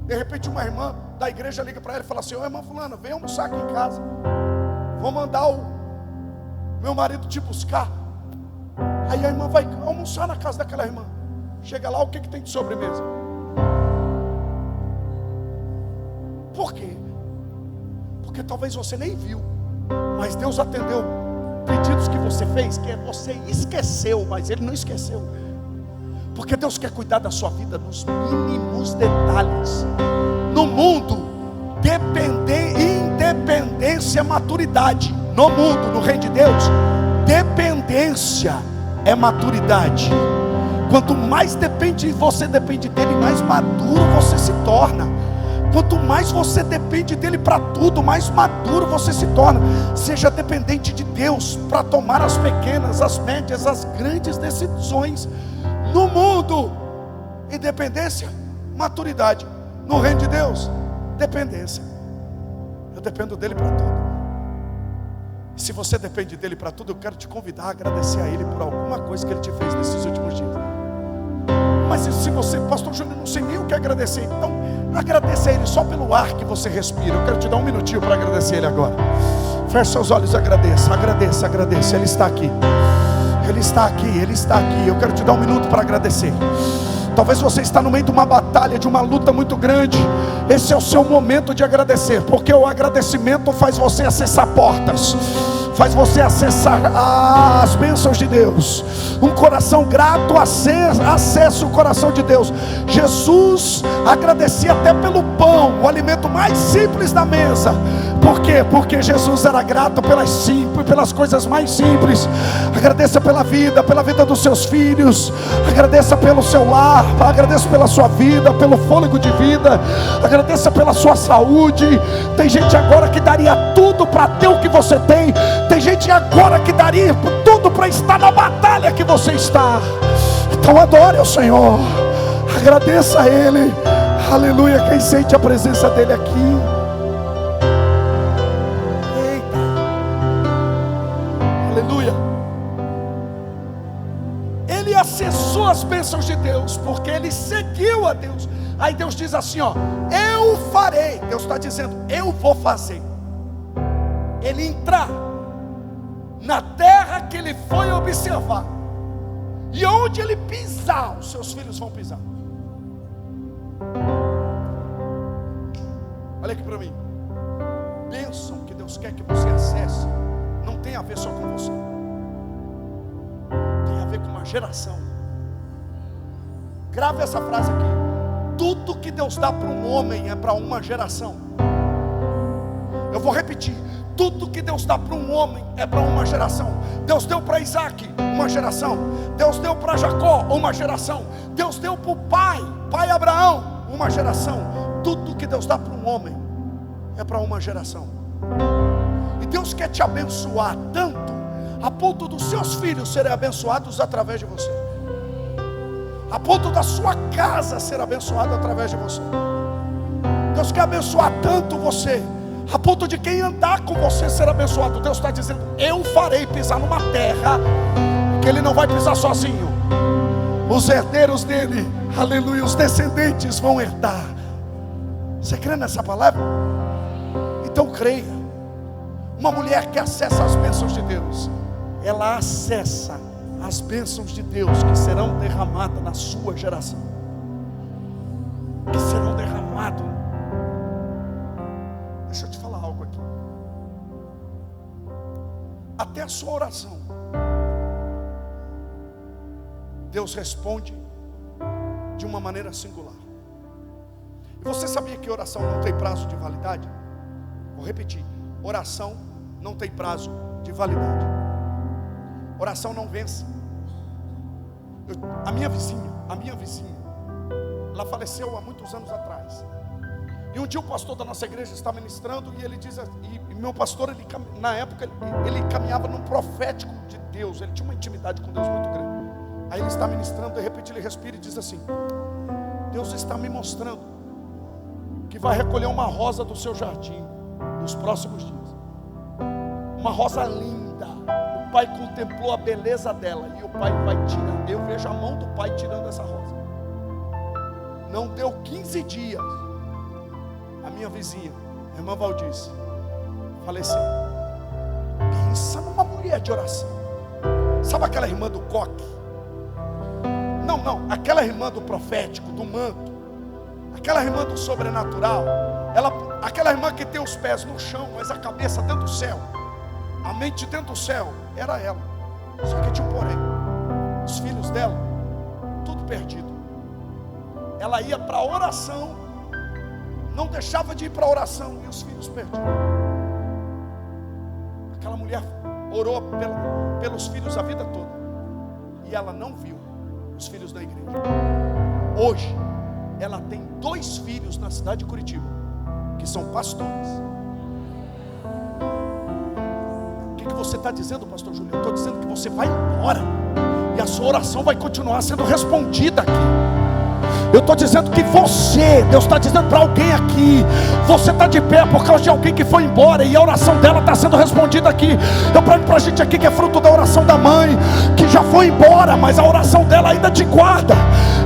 De repente uma irmã da igreja liga para ela e fala assim: ô irmã fulana, vem almoçar aqui em casa, vou mandar o meu marido te buscar. Aí a irmã vai almoçar na casa daquela irmã. Chega lá, o que tem de sobremesa? Por quê? Porque talvez você nem viu, mas Deus atendeu pedidos que você fez, que você esqueceu, mas Ele não esqueceu. Porque Deus quer cuidar da sua vida nos mínimos detalhes. No mundo, independência é maturidade. No mundo, no reino de Deus, dependência é maturidade. Quanto mais você depende dele, mais maduro você se torna. Quanto mais você depende dele para tudo, mais maduro você se torna. Seja dependente de Deus para tomar as pequenas, as médias, as grandes decisões. No mundo, independência, maturidade. No reino de Deus, dependência. Eu dependo dele para tudo. Se você depende dele para tudo, eu quero te convidar a agradecer a ele por alguma coisa que ele te fez nesses últimos dias. Mas se você, pastor Júnior, não sei nem o que agradecer, então agradeça a ele só pelo ar que você respira. Eu quero te dar um minutinho para agradecer ele agora. Feche seus olhos, agradeça, agradeça, agradeça. Ele está aqui. Ele está aqui, Ele está aqui. Eu quero te dar um minuto para agradecer. Talvez você está no meio de uma batalha, de uma luta muito grande. Esse é o seu momento de agradecer, porque o agradecimento faz você acessar portas, faz você acessar as bênçãos de Deus. Um coração grato acessa o coração de Deus. Jesus agradecia até pelo pão, o alimento mais simples da mesa. Por quê? Porque Jesus era grato pelas coisas mais simples. Agradeça pela vida dos seus filhos. Agradeça pelo seu lar. Agradeça pela sua vida, pelo fôlego de vida. Agradeça pela sua saúde. Tem gente agora que daria tudo para ter o que você tem. Tem gente agora que daria tudo para estar na batalha que você está. Então adore ao Senhor. Agradeça a Ele. Aleluia. Quem sente a presença dEle aqui? Ele acessou as bênçãos de Deus, porque ele seguiu a Deus. Aí Deus diz assim, ó: eu eu farei. Deus está dizendo, eu vou fazer ele entrar na terra que ele foi observar, e onde ele pisar, os seus filhos vão pisar. Olha aqui para mim. Bênção que Deus quer que você acesse não tem a ver só com você, tem a ver com uma geração. Grave essa frase aqui: tudo que Deus dá para um homem é para uma geração. Eu vou repetir: tudo que Deus dá para um homem é para uma geração. Deus deu para Isaac uma geração, Deus deu para Jacó uma geração, Deus deu para o pai Abraão uma geração. Tudo que Deus dá para um homem é para uma geração. E Deus quer te abençoar tanto, a ponto dos seus filhos serem abençoados através de você, a ponto da sua casa ser abençoada através de você. Deus quer abençoar tanto você, a ponto de quem andar com você ser abençoado. Deus está dizendo, eu farei pisar numa terra que ele não vai pisar sozinho. Os herdeiros dele, aleluia, os descendentes vão herdar. Você crê nessa palavra? Então creia. Uma mulher que acessa as bênçãos de Deus, ela acessa as bênçãos de Deus que serão derramadas na sua geração, que serão derramadas. Deixa eu te falar algo aqui. Até a sua oração, Deus responde de uma maneira singular. E você sabia que oração não tem prazo de validade? Vou repetir: oração não tem prazo de validade. Oração não vence. A minha vizinha, ela faleceu há muitos anos atrás. E um dia o pastor da nossa igreja está ministrando, e ele diz, e meu pastor, na época, ele caminhava num profético de Deus, ele tinha uma intimidade com Deus muito grande. Aí ele está ministrando, de repente ele respira e diz assim: Deus está me mostrando que vai recolher uma rosa do seu jardim nos próximos dias. Uma rosa linda. O pai contemplou a beleza dela, e o pai vai tirar. Eu vejo a mão do pai tirando essa rosa. Não deu 15 dias, a minha vizinha, a irmã Valdice, faleceu. Pensa numa mulher de oração. Sabe aquela irmã do coque? Não, aquela irmã do profético, do manto, aquela irmã do sobrenatural, aquela irmã que tem os pés no chão, mas a cabeça dentro do céu, a mente dentro do céu, era ela. Só que tinha um porém: os filhos dela, tudo perdido. Ela ia para a oração, não deixava de ir para a oração, e os filhos perdidos. Aquela mulher orou pelos filhos a vida toda, e ela não viu os filhos da igreja. Hoje ela tem 2 filhos na cidade de Curitiba, que são pastores. O que você está dizendo, pastor Júlio? Eu estou dizendo que você vai embora, e a sua oração vai continuar sendo respondida aqui. Eu estou dizendo que você, Deus está dizendo para alguém aqui, você está de pé por causa de alguém que foi embora, e a oração dela está sendo respondida aqui. Eu prego para a gente aqui que é fruto da oração da mãe, que já foi embora, mas a oração dela ainda te guarda.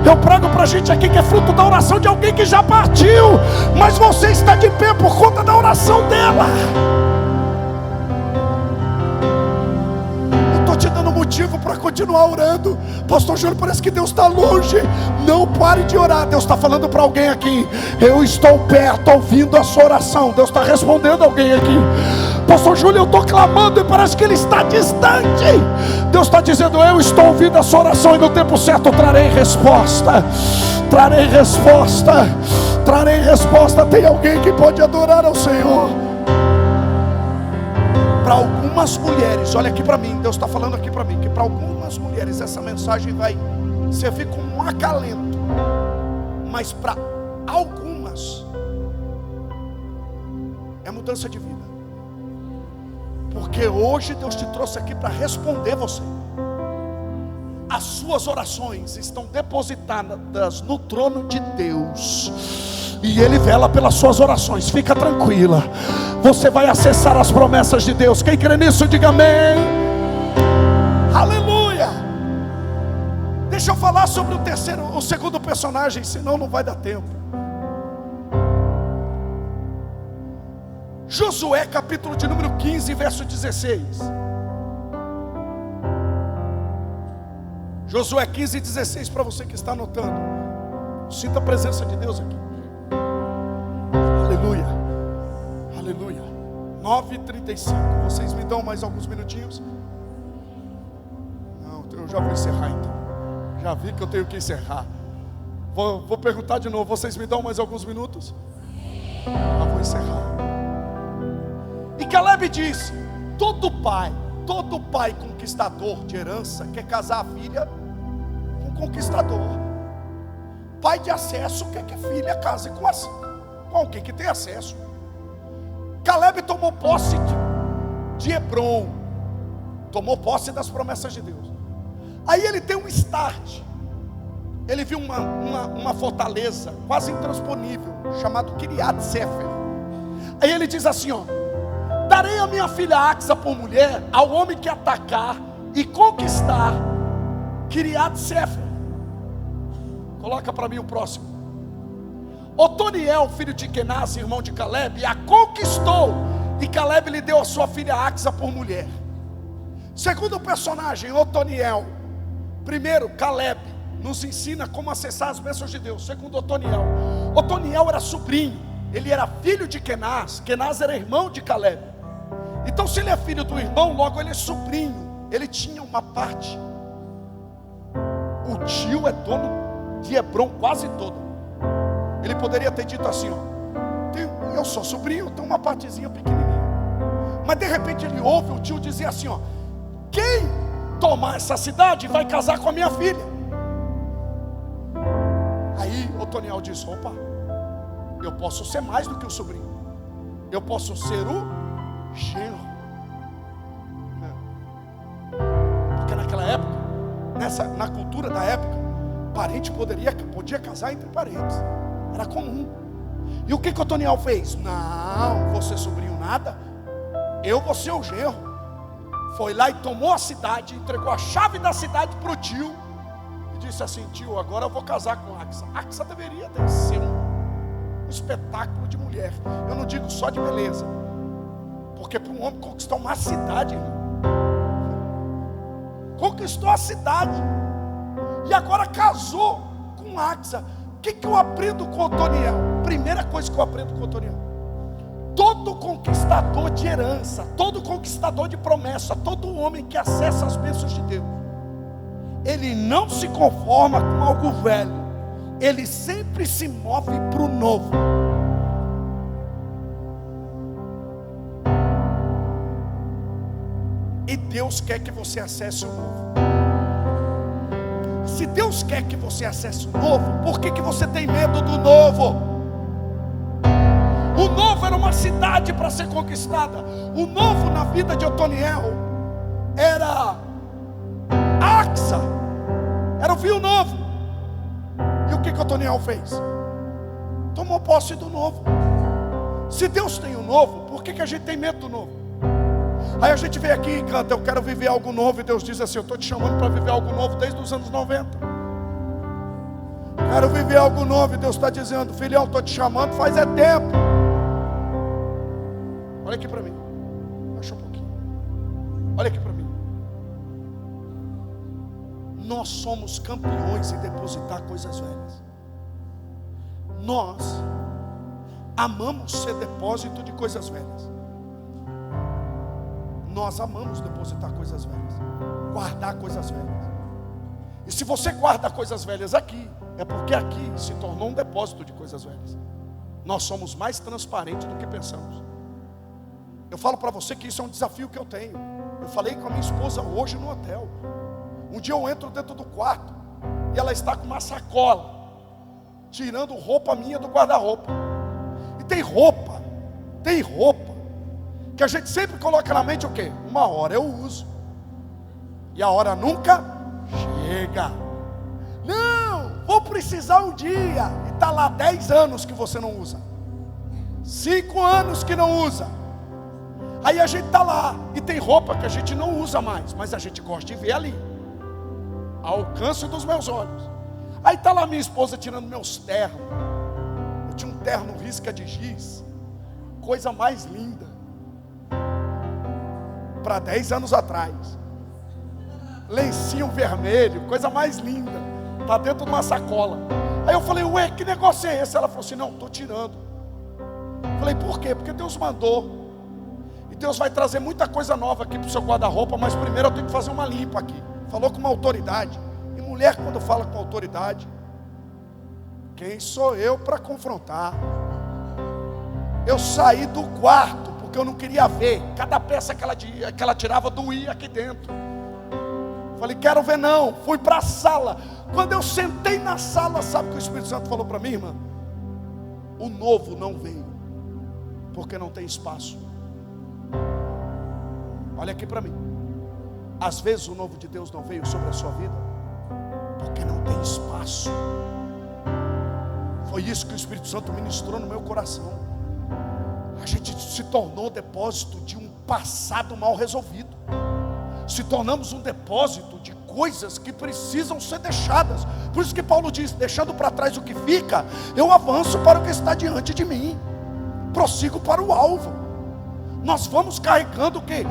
Eu prego para a gente aqui que é fruto da oração de alguém que já partiu, mas você está de pé por conta da oração dela. Te dando motivo para continuar orando. Pastor Júlio, parece que Deus está longe. Não pare de orar. Deus está falando para alguém aqui: eu estou perto, ouvindo a sua oração. Deus está respondendo a alguém aqui. Pastor Júlio, eu estou clamando e parece que Ele está distante. Deus está dizendo: eu estou ouvindo a sua oração, e no tempo certo trarei resposta. Trarei resposta. Trarei resposta. Tem alguém que pode adorar ao Senhor? Para algumas mulheres, olha aqui para mim, Deus está falando aqui para mim, que para algumas mulheres essa mensagem vai servir como um acalento, mas para algumas é mudança de vida, porque hoje Deus te trouxe aqui para responder você. As suas orações estão depositadas no trono de Deus, e Ele vela pelas suas orações. Fica tranquila, você vai acessar as promessas de Deus. Quem crê nisso, diga amém. Aleluia. Deixa eu falar sobre o segundo personagem, senão não vai dar tempo. Josué capítulo de número 15, verso 16. Josué 15, 16, para você que está anotando. Sinta a presença de Deus aqui. Aleluia, aleluia. 9h35, vocês me dão mais alguns minutinhos? Não, eu já vou encerrar então. Já vi que eu tenho que encerrar. Vou perguntar de novo, vocês me dão mais alguns minutos? Já vou encerrar. E Caleb disse: todo pai conquistador de herança quer casar a filha com conquistador. Pai de acesso quer que a filha case com alguém que tem acesso. Caleb tomou posse de Hebron, tomou posse das promessas de Deus. Aí ele tem um start. Ele viu uma fortaleza quase intransponível, chamado Kiriat Sefer. Aí ele diz assim, ó: darei a minha filha Axa por mulher ao homem que atacar e conquistar Kiriat Sefer. Coloca para mim o próximo. Otoniel, filho de Kenaz, irmão de Caleb, a conquistou, e Caleb lhe deu a sua filha Axa por mulher. Segundo personagem, Otoniel. Primeiro, Caleb nos ensina como acessar as bênçãos de Deus. Segundo Otoniel, Otoniel era sobrinho, ele era filho de Kenaz. Kenaz era irmão de Caleb. Então, se ele é filho do irmão, logo ele é sobrinho. Ele tinha uma parte. O tio é dono de Hebron quase toda. Ele poderia ter dito assim, ó: eu sou sobrinho, tenho uma partezinha pequenininha. Mas de repente ele ouve o tio dizer assim, ó: quem tomar essa cidade vai casar com a minha filha. Aí Otoniel diz: opa, eu posso ser mais do que o sobrinho, eu posso ser o genro. Porque naquela época, na cultura da época, parente podia casar entre parentes, era comum. E o que Otoniel fez? Não, vou ser sobrinho nada, eu vou ser o genro. Foi lá e tomou a cidade, entregou a chave da cidade para o tio e disse assim: tio, agora eu vou casar com Axa. Axa deveria ter sido um espetáculo de mulher. Eu não digo só de beleza, porque para um homem conquistar uma cidade, irmão, conquistou a cidade e agora casou com Axa. O que eu aprendo com Otoniel? Primeira coisa que eu aprendo com Otoniel: todo conquistador de herança, todo conquistador de promessa, todo homem que acessa as bênçãos de Deus, ele não se conforma com algo velho, ele sempre se move para o novo. E Deus quer que você acesse o novo. Se Deus quer que você acesse o novo, por que você tem medo do novo? O novo era uma cidade para ser conquistada. O novo na vida de Otoniel era Axa, era o fio novo. E o que Otoniel fez? Tomou posse do novo. Se Deus tem o novo, por que a gente tem medo do novo? Aí a gente vem aqui e canta: eu quero viver algo novo. E Deus diz assim: eu estou te chamando para viver algo novo desde os anos 90. Quero viver algo novo. E Deus está dizendo: filhão, estou te chamando faz tempo. Olha aqui para mim. Baixa um pouquinho. Olha aqui para mim. Nós somos campeões em depositar coisas velhas. Nós amamos ser depósito de coisas velhas. Nós amamos depositar coisas velhas, guardar coisas velhas. E se você guarda coisas velhas aqui, é porque aqui se tornou um depósito de coisas velhas. Nós somos mais transparentes do que pensamos. Eu falo para você que isso é um desafio que eu tenho. Eu falei com a minha esposa hoje no hotel. Um dia eu entro dentro do quarto e ela está com uma sacola, tirando roupa minha do guarda-roupa. E tem roupa que a gente sempre coloca na mente o quê? Uma hora eu uso, e a hora nunca chega. Não, vou precisar um dia, e está lá 10 anos que você não usa, 5 anos que não usa. Aí a gente está lá, e tem roupa que a gente não usa mais, mas a gente gosta de ver ali, ao alcance dos meus olhos. Aí está lá minha esposa tirando meus ternos. Eu tinha um terno risca de giz, coisa mais linda. Para 10 anos atrás. Lencinho vermelho, coisa mais linda. Está dentro de uma sacola. Aí eu falei, ué, que negócio é esse? Ela falou assim, não, estou tirando. Falei, por quê? Porque Deus mandou. E Deus vai trazer muita coisa nova aqui para o seu guarda-roupa, mas primeiro eu tenho que fazer uma limpa aqui. Falou com uma autoridade. E mulher, quando fala com autoridade, quem sou eu para confrontar? Eu saí do quarto, porque eu não queria ver. Cada peça que ela tirava doía aqui dentro. Falei, quero ver não. Fui para a sala. Quando eu sentei na sala, sabe o que o Espírito Santo falou para mim, irmã? O novo não veio, porque não tem espaço. Olha aqui para mim. Às vezes o novo de Deus não veio sobre a sua vida, porque não tem espaço. Foi isso que o Espírito Santo ministrou no meu coração. A gente se tornou depósito de um passado mal resolvido. Se tornamos um depósito de coisas que precisam ser deixadas. Por isso que Paulo diz, deixando para trás o que fica, eu avanço para o que está diante de mim. Prossigo para o alvo. Nós vamos carregando o quê?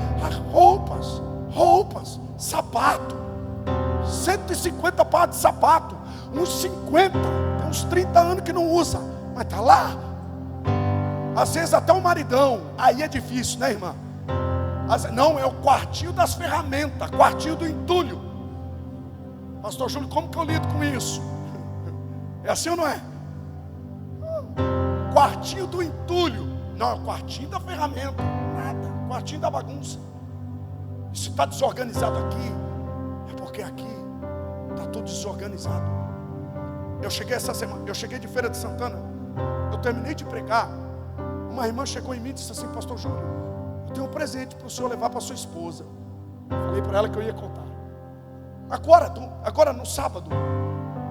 Roupas, sapato. 150 pares de sapato. Uns 50, tem uns 30 anos que não usa, mas está lá. Às vezes até o maridão, aí é difícil, né, irmã? Não, é o quartinho das ferramentas, quartinho do entulho. Pastor Júlio, como que eu lido com isso? É assim ou não é? Quartinho do entulho. Não, é o quartinho da ferramenta. Nada, quartinho da bagunça. E se está desorganizado aqui, é porque aqui está tudo desorganizado. Eu cheguei essa semana, eu cheguei de Feira de Santana. Eu terminei de pregar. Uma irmã chegou em mim e disse assim, pastor Júlio, eu tenho um presente para o senhor levar para sua esposa. Falei para ela que eu ia contar. Agora no sábado.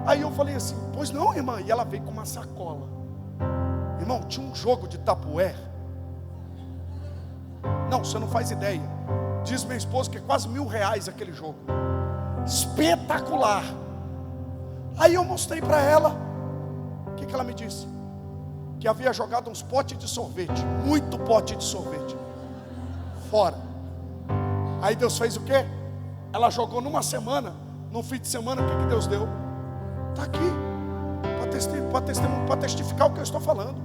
Aí eu falei assim, pois não, irmã. E ela veio com uma sacola. Irmão, tinha um jogo de tapué. Não, você não faz ideia. Diz minha esposa que é quase R$1.000 aquele jogo. Espetacular. Aí eu mostrei para ela. O que ela me disse? Que havia jogado uns potes de sorvete. Muito pote de sorvete fora. Aí Deus fez o quê? Ela jogou numa semana. No fim de semana, o que Deus deu? Está aqui para testificar o que eu estou falando.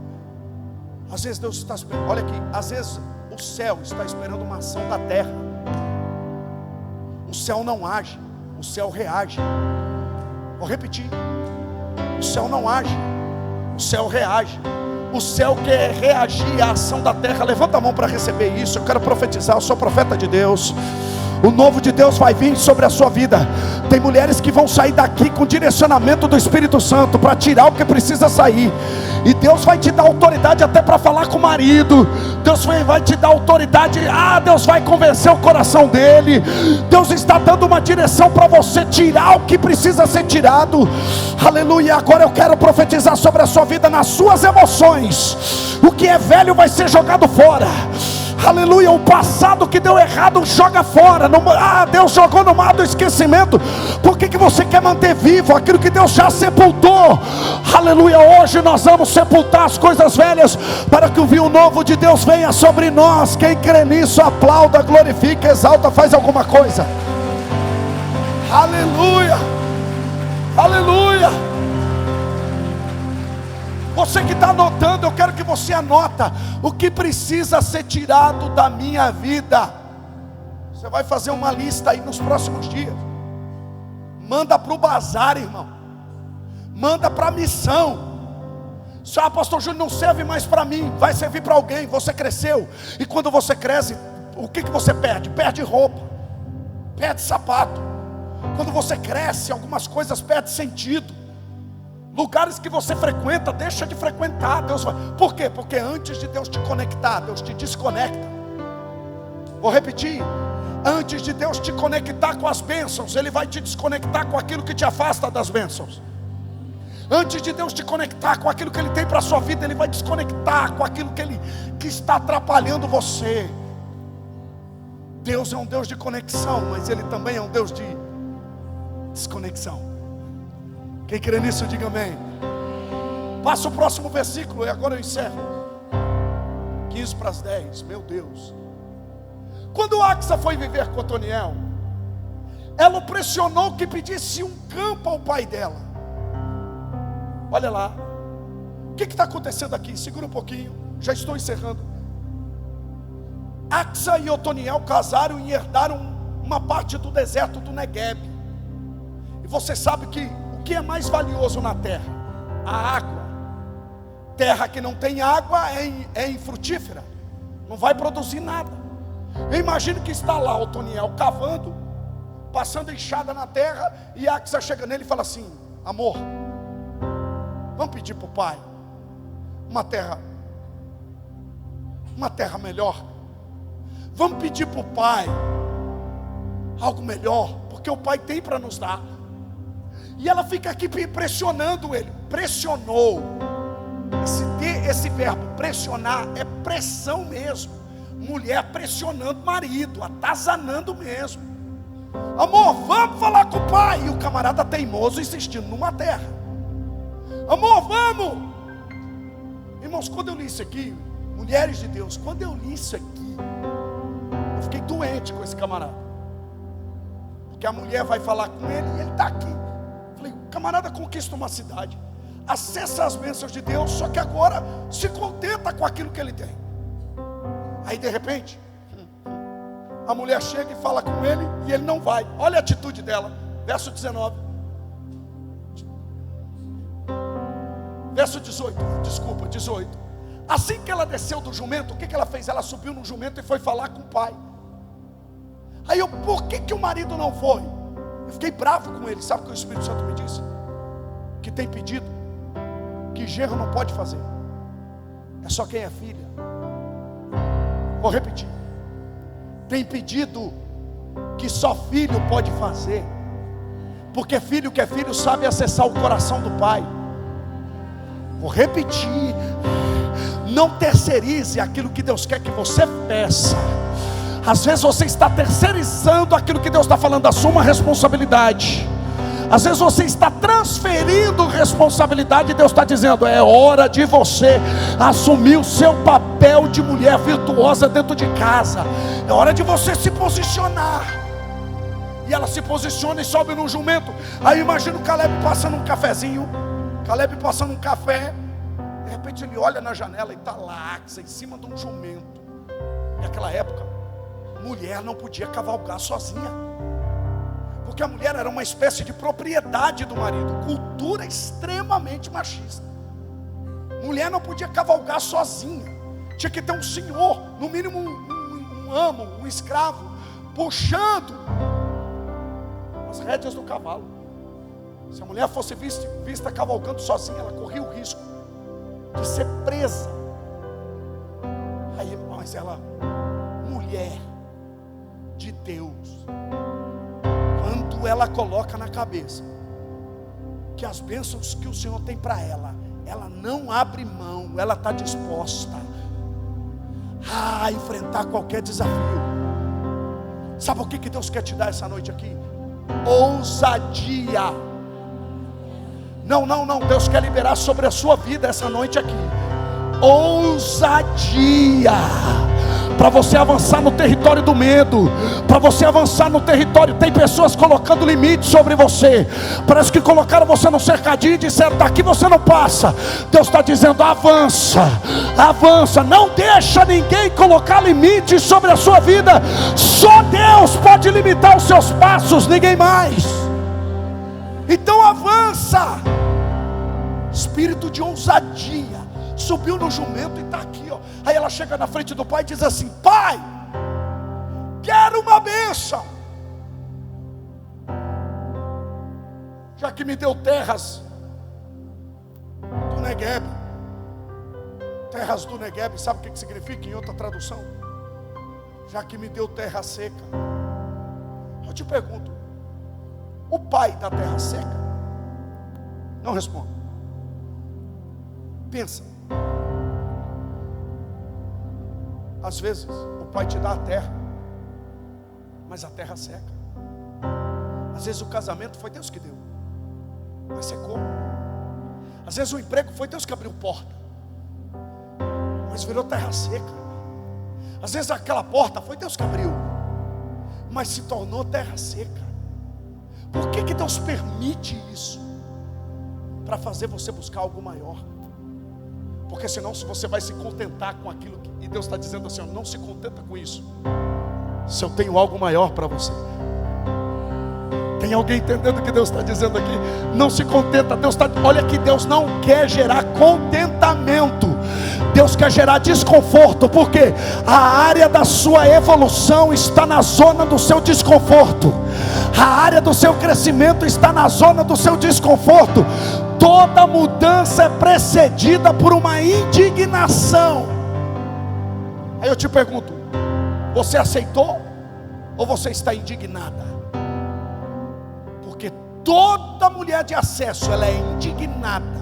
Às vezes Deus está esperando. Olha aqui, às vezes o céu está esperando uma ação da terra. O céu não age, o céu reage. Vou repetir. O céu não age, o céu reage. O céu quer reagir à ação da terra. Levanta a mão para receber isso. Eu quero profetizar, eu sou profeta de Deus. O novo de Deus vai vir sobre a sua vida. Tem mulheres que vão sair daqui com direcionamento do Espírito Santo para tirar o que precisa sair. E Deus vai te dar autoridade até para falar com o marido. Deus vai te dar autoridade. Deus vai convencer o coração dele. Deus está dando uma direção para você tirar o que precisa ser tirado. Aleluia. Agora eu quero profetizar sobre a sua vida nas suas emoções. O que é velho vai ser jogado fora. Aleluia, o passado que deu errado, joga fora. Deus jogou no mar do esquecimento. Por que você quer manter vivo aquilo que Deus já sepultou? Aleluia, hoje nós vamos sepultar as coisas velhas, para que o vinho novo de Deus venha sobre nós. Quem crê nisso, aplauda, glorifica, exalta, faz alguma coisa. Aleluia, aleluia. Você que está anotando, eu quero que você anota o que precisa ser tirado da minha vida. Você vai fazer uma lista aí nos próximos dias. Manda para o bazar, irmão. Manda para a missão. Pastor Júlio, não serve mais para mim. Vai servir para alguém. Você cresceu. E quando você cresce, o que você perde? Perde roupa, perde sapato. Quando você cresce, algumas coisas perdem sentido. Lugares que você frequenta, deixa de frequentar. Deus vai. Por quê? Porque antes de Deus te conectar, Deus te desconecta. Vou repetir. Antes de Deus te conectar com as bênçãos, Ele vai te desconectar com aquilo que te afasta das bênçãos. Antes de Deus te conectar com aquilo que Ele tem para a sua vida, Ele vai desconectar com aquilo que está atrapalhando você. Deus é um Deus de conexão, mas Ele também é um Deus de desconexão. Quem crê nisso, diga amém. Passa o próximo versículo e agora eu encerro. 15 para as 10, meu Deus. Quando Axa foi viver com Otoniel, ela o pressionou que pedisse um campo ao pai dela. Olha lá, o que está acontecendo aqui? Segura um pouquinho, já estou encerrando. Axa e Otoniel casaram e herdaram uma parte do deserto do Negueb. E você sabe que o que é mais valioso na terra? A água. Terra que não tem água é infrutífera, não vai produzir nada. Eu imagino que está lá Otoniel cavando, passando enxada na terra, e Axa chega nele e fala assim: amor, vamos pedir para o pai uma terra melhor. Vamos pedir para o pai algo melhor, porque o pai tem para nos dar. E ela fica aqui pressionando ele. Pressionou. Esse verbo pressionar é pressão mesmo. Mulher pressionando o marido, atazanando mesmo. Amor, vamos falar com o pai. E o camarada teimoso insistindo numa terra. Amor, vamos. Irmãos, quando eu li isso aqui, mulheres de Deus, quando eu li isso aqui, eu fiquei doente com esse camarada. Porque a mulher vai falar com ele e ele está aqui. Falei, o camarada conquista uma cidade, acessa as bênçãos de Deus, só que agora se contenta com aquilo que ele tem. Aí de repente, a mulher chega e fala com ele e ele não vai. Olha a atitude dela, verso 19. Verso 18, desculpa, 18. Assim que ela desceu do jumento, o que ela fez? Ela subiu no jumento e foi falar com o pai. Aí por que o marido não foi? Eu fiquei bravo com ele. Sabe o que o Espírito Santo me disse? Que tem pedido que genro não pode fazer. É só quem é filha. Vou repetir. Tem pedido que só filho pode fazer. Porque filho que é filho sabe acessar o coração do pai. Vou repetir. Não terceirize aquilo que Deus quer que você peça. Às vezes você está terceirizando aquilo que Deus está falando, assuma uma responsabilidade. Às vezes você está transferindo responsabilidade e Deus está dizendo: é hora de você assumir o seu papel de mulher virtuosa dentro de casa. É hora de você se posicionar. E ela se posiciona e sobe no jumento. Aí imagina o Caleb passando um cafezinho. Caleb passando um café. De repente ele olha na janela e está lá Axa em cima de um jumento. Naquela época, mulher não podia cavalgar sozinha, porque a mulher era uma espécie de propriedade do marido. Cultura extremamente machista. Mulher não podia cavalgar sozinha, tinha que ter um senhor, no mínimo um amo, um escravo, puxando as rédeas do cavalo. Se a mulher fosse vista cavalgando sozinha, ela corria o risco de ser presa. Aí, mas ela, mulher de Deus, quando ela coloca na cabeça que as bênçãos que o Senhor tem para ela, ela não abre mão, ela está disposta a enfrentar qualquer desafio. Sabe o que Deus quer te dar essa noite aqui? Ousadia. Não, Deus quer liberar sobre a sua vida essa noite aqui ousadia, para você avançar no território do medo, para você avançar no território. Tem pessoas colocando limites sobre você, parece que colocaram você no cercadinho e disseram: daqui você não passa. Deus está dizendo: avança, avança, não deixa ninguém colocar limites sobre a sua vida. Só Deus pode limitar os seus passos, ninguém mais. Então avança. Espírito de ousadia. Subiu no jumento e está aqui, ó. Aí ela chega na frente do pai e diz assim: pai, quero uma bênção. Já que me deu terras do Negueb. Terras do Negueb, sabe o que significa em outra tradução? Já que me deu terra seca. Eu te pergunto: o pai da terra seca? Não responda. Pensa. Às vezes o pai te dá a terra, mas a terra seca. Às vezes o casamento foi Deus que deu, mas secou. Às vezes o emprego foi Deus que abriu porta, mas virou terra seca. Às vezes aquela porta foi Deus que abriu, mas se tornou terra seca. Por que Deus permite isso? Para fazer você buscar algo maior. Porque senão você vai se contentar com aquilo que... E Deus está dizendo assim, não se contenta com isso. Se eu tenho algo maior para você. Tem alguém entendendo o que Deus está dizendo aqui? Não se contenta. Olha que Deus não quer gerar contentamento. Deus quer gerar desconforto. Por quê? A área da sua evolução está na zona do seu desconforto. A área do seu crescimento está na zona do seu desconforto. Toda mudança é precedida por uma indignação. Aí eu te pergunto, você aceitou ou você está indignada? Porque toda mulher de acesso, ela é indignada.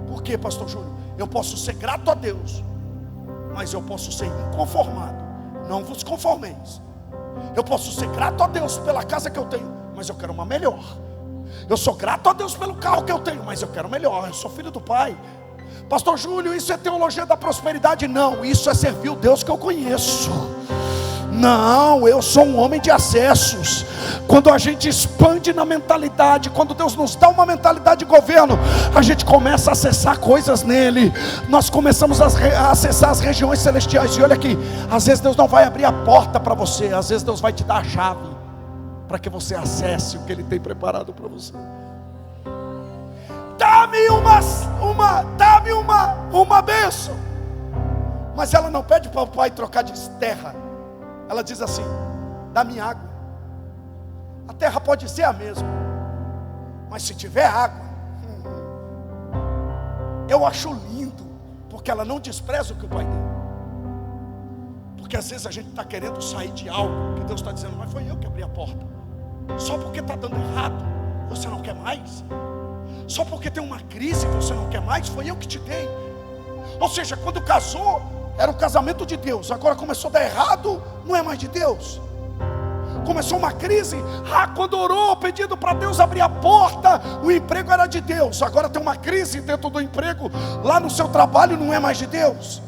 Por quê, pastor Júlio? Eu posso ser grato a Deus, mas eu posso ser inconformado. Não vos conformeis. Eu posso ser grato a Deus pela casa que eu tenho, mas eu quero uma melhor. Eu sou grato a Deus pelo carro que eu tenho, mas eu quero melhor. Eu sou filho do Pai. Pastor Júlio, isso é teologia da prosperidade? Não, isso é servir o Deus que eu conheço. Não, eu sou um homem de acessos. Quando a gente expande na mentalidade, quando Deus nos dá uma mentalidade de governo, a gente começa a acessar coisas nele. Nós começamos a acessar as regiões celestiais. E olha aqui, às vezes Deus não vai abrir a porta para você, às vezes Deus vai te dar a chave para que você acesse o que Ele tem preparado para você. Dá-me uma bênção. Mas ela não pede para o pai trocar de terra. Ela diz assim, dá-me água. A terra pode ser a mesma, mas se tiver água, eu acho lindo, porque ela não despreza o que o pai deu. Porque às vezes a gente está querendo sair de algo que Deus está dizendo, mas foi eu que abri a porta. Só porque está dando errado, você não quer mais. Só porque tem uma crise, você não quer mais, foi eu que te dei. Ou seja, quando casou, era um casamento de Deus. Agora começou a dar errado, não é mais de Deus. Começou uma crise, quando orou pedindo para Deus abrir a porta, o emprego era de Deus. Agora tem uma crise dentro do emprego, lá no seu trabalho, não é mais de Deus.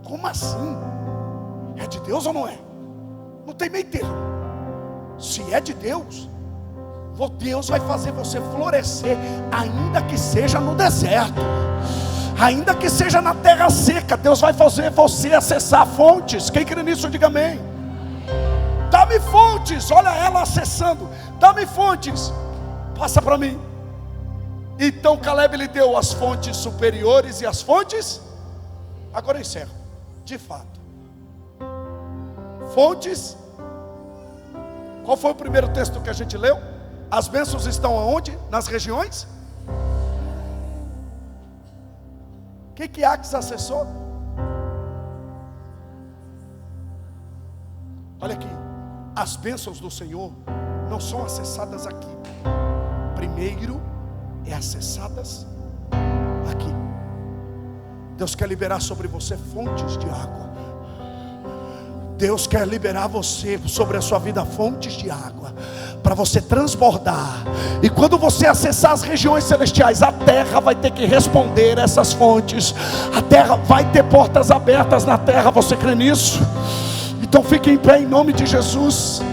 Como assim? É de Deus ou não é? Não tem meio termo. Se é de Deus, Deus vai fazer você florescer, ainda que seja no deserto, ainda que seja na terra seca. Deus vai fazer você acessar fontes. Quem crê nisso, diga amém. Dá-me fontes, olha ela acessando. Dá-me fontes, passa para mim. Então Caleb lhe deu as fontes superiores e as fontes. Agora eu encerro. De fato, fontes. Qual foi o primeiro texto que a gente leu? As bênçãos estão aonde? Nas regiões. O que Aques acessou? Olha aqui, as bênçãos do Senhor não são acessadas aqui. Primeiro é acessadas aqui. Deus quer liberar sobre você fontes de água. Deus quer liberar você sobre a sua vida fontes de água, para você transbordar. E quando você acessar as regiões celestiais, a terra vai ter que responder essas fontes. A terra vai ter portas abertas na terra. Você crê nisso? Então fique em pé em nome de Jesus.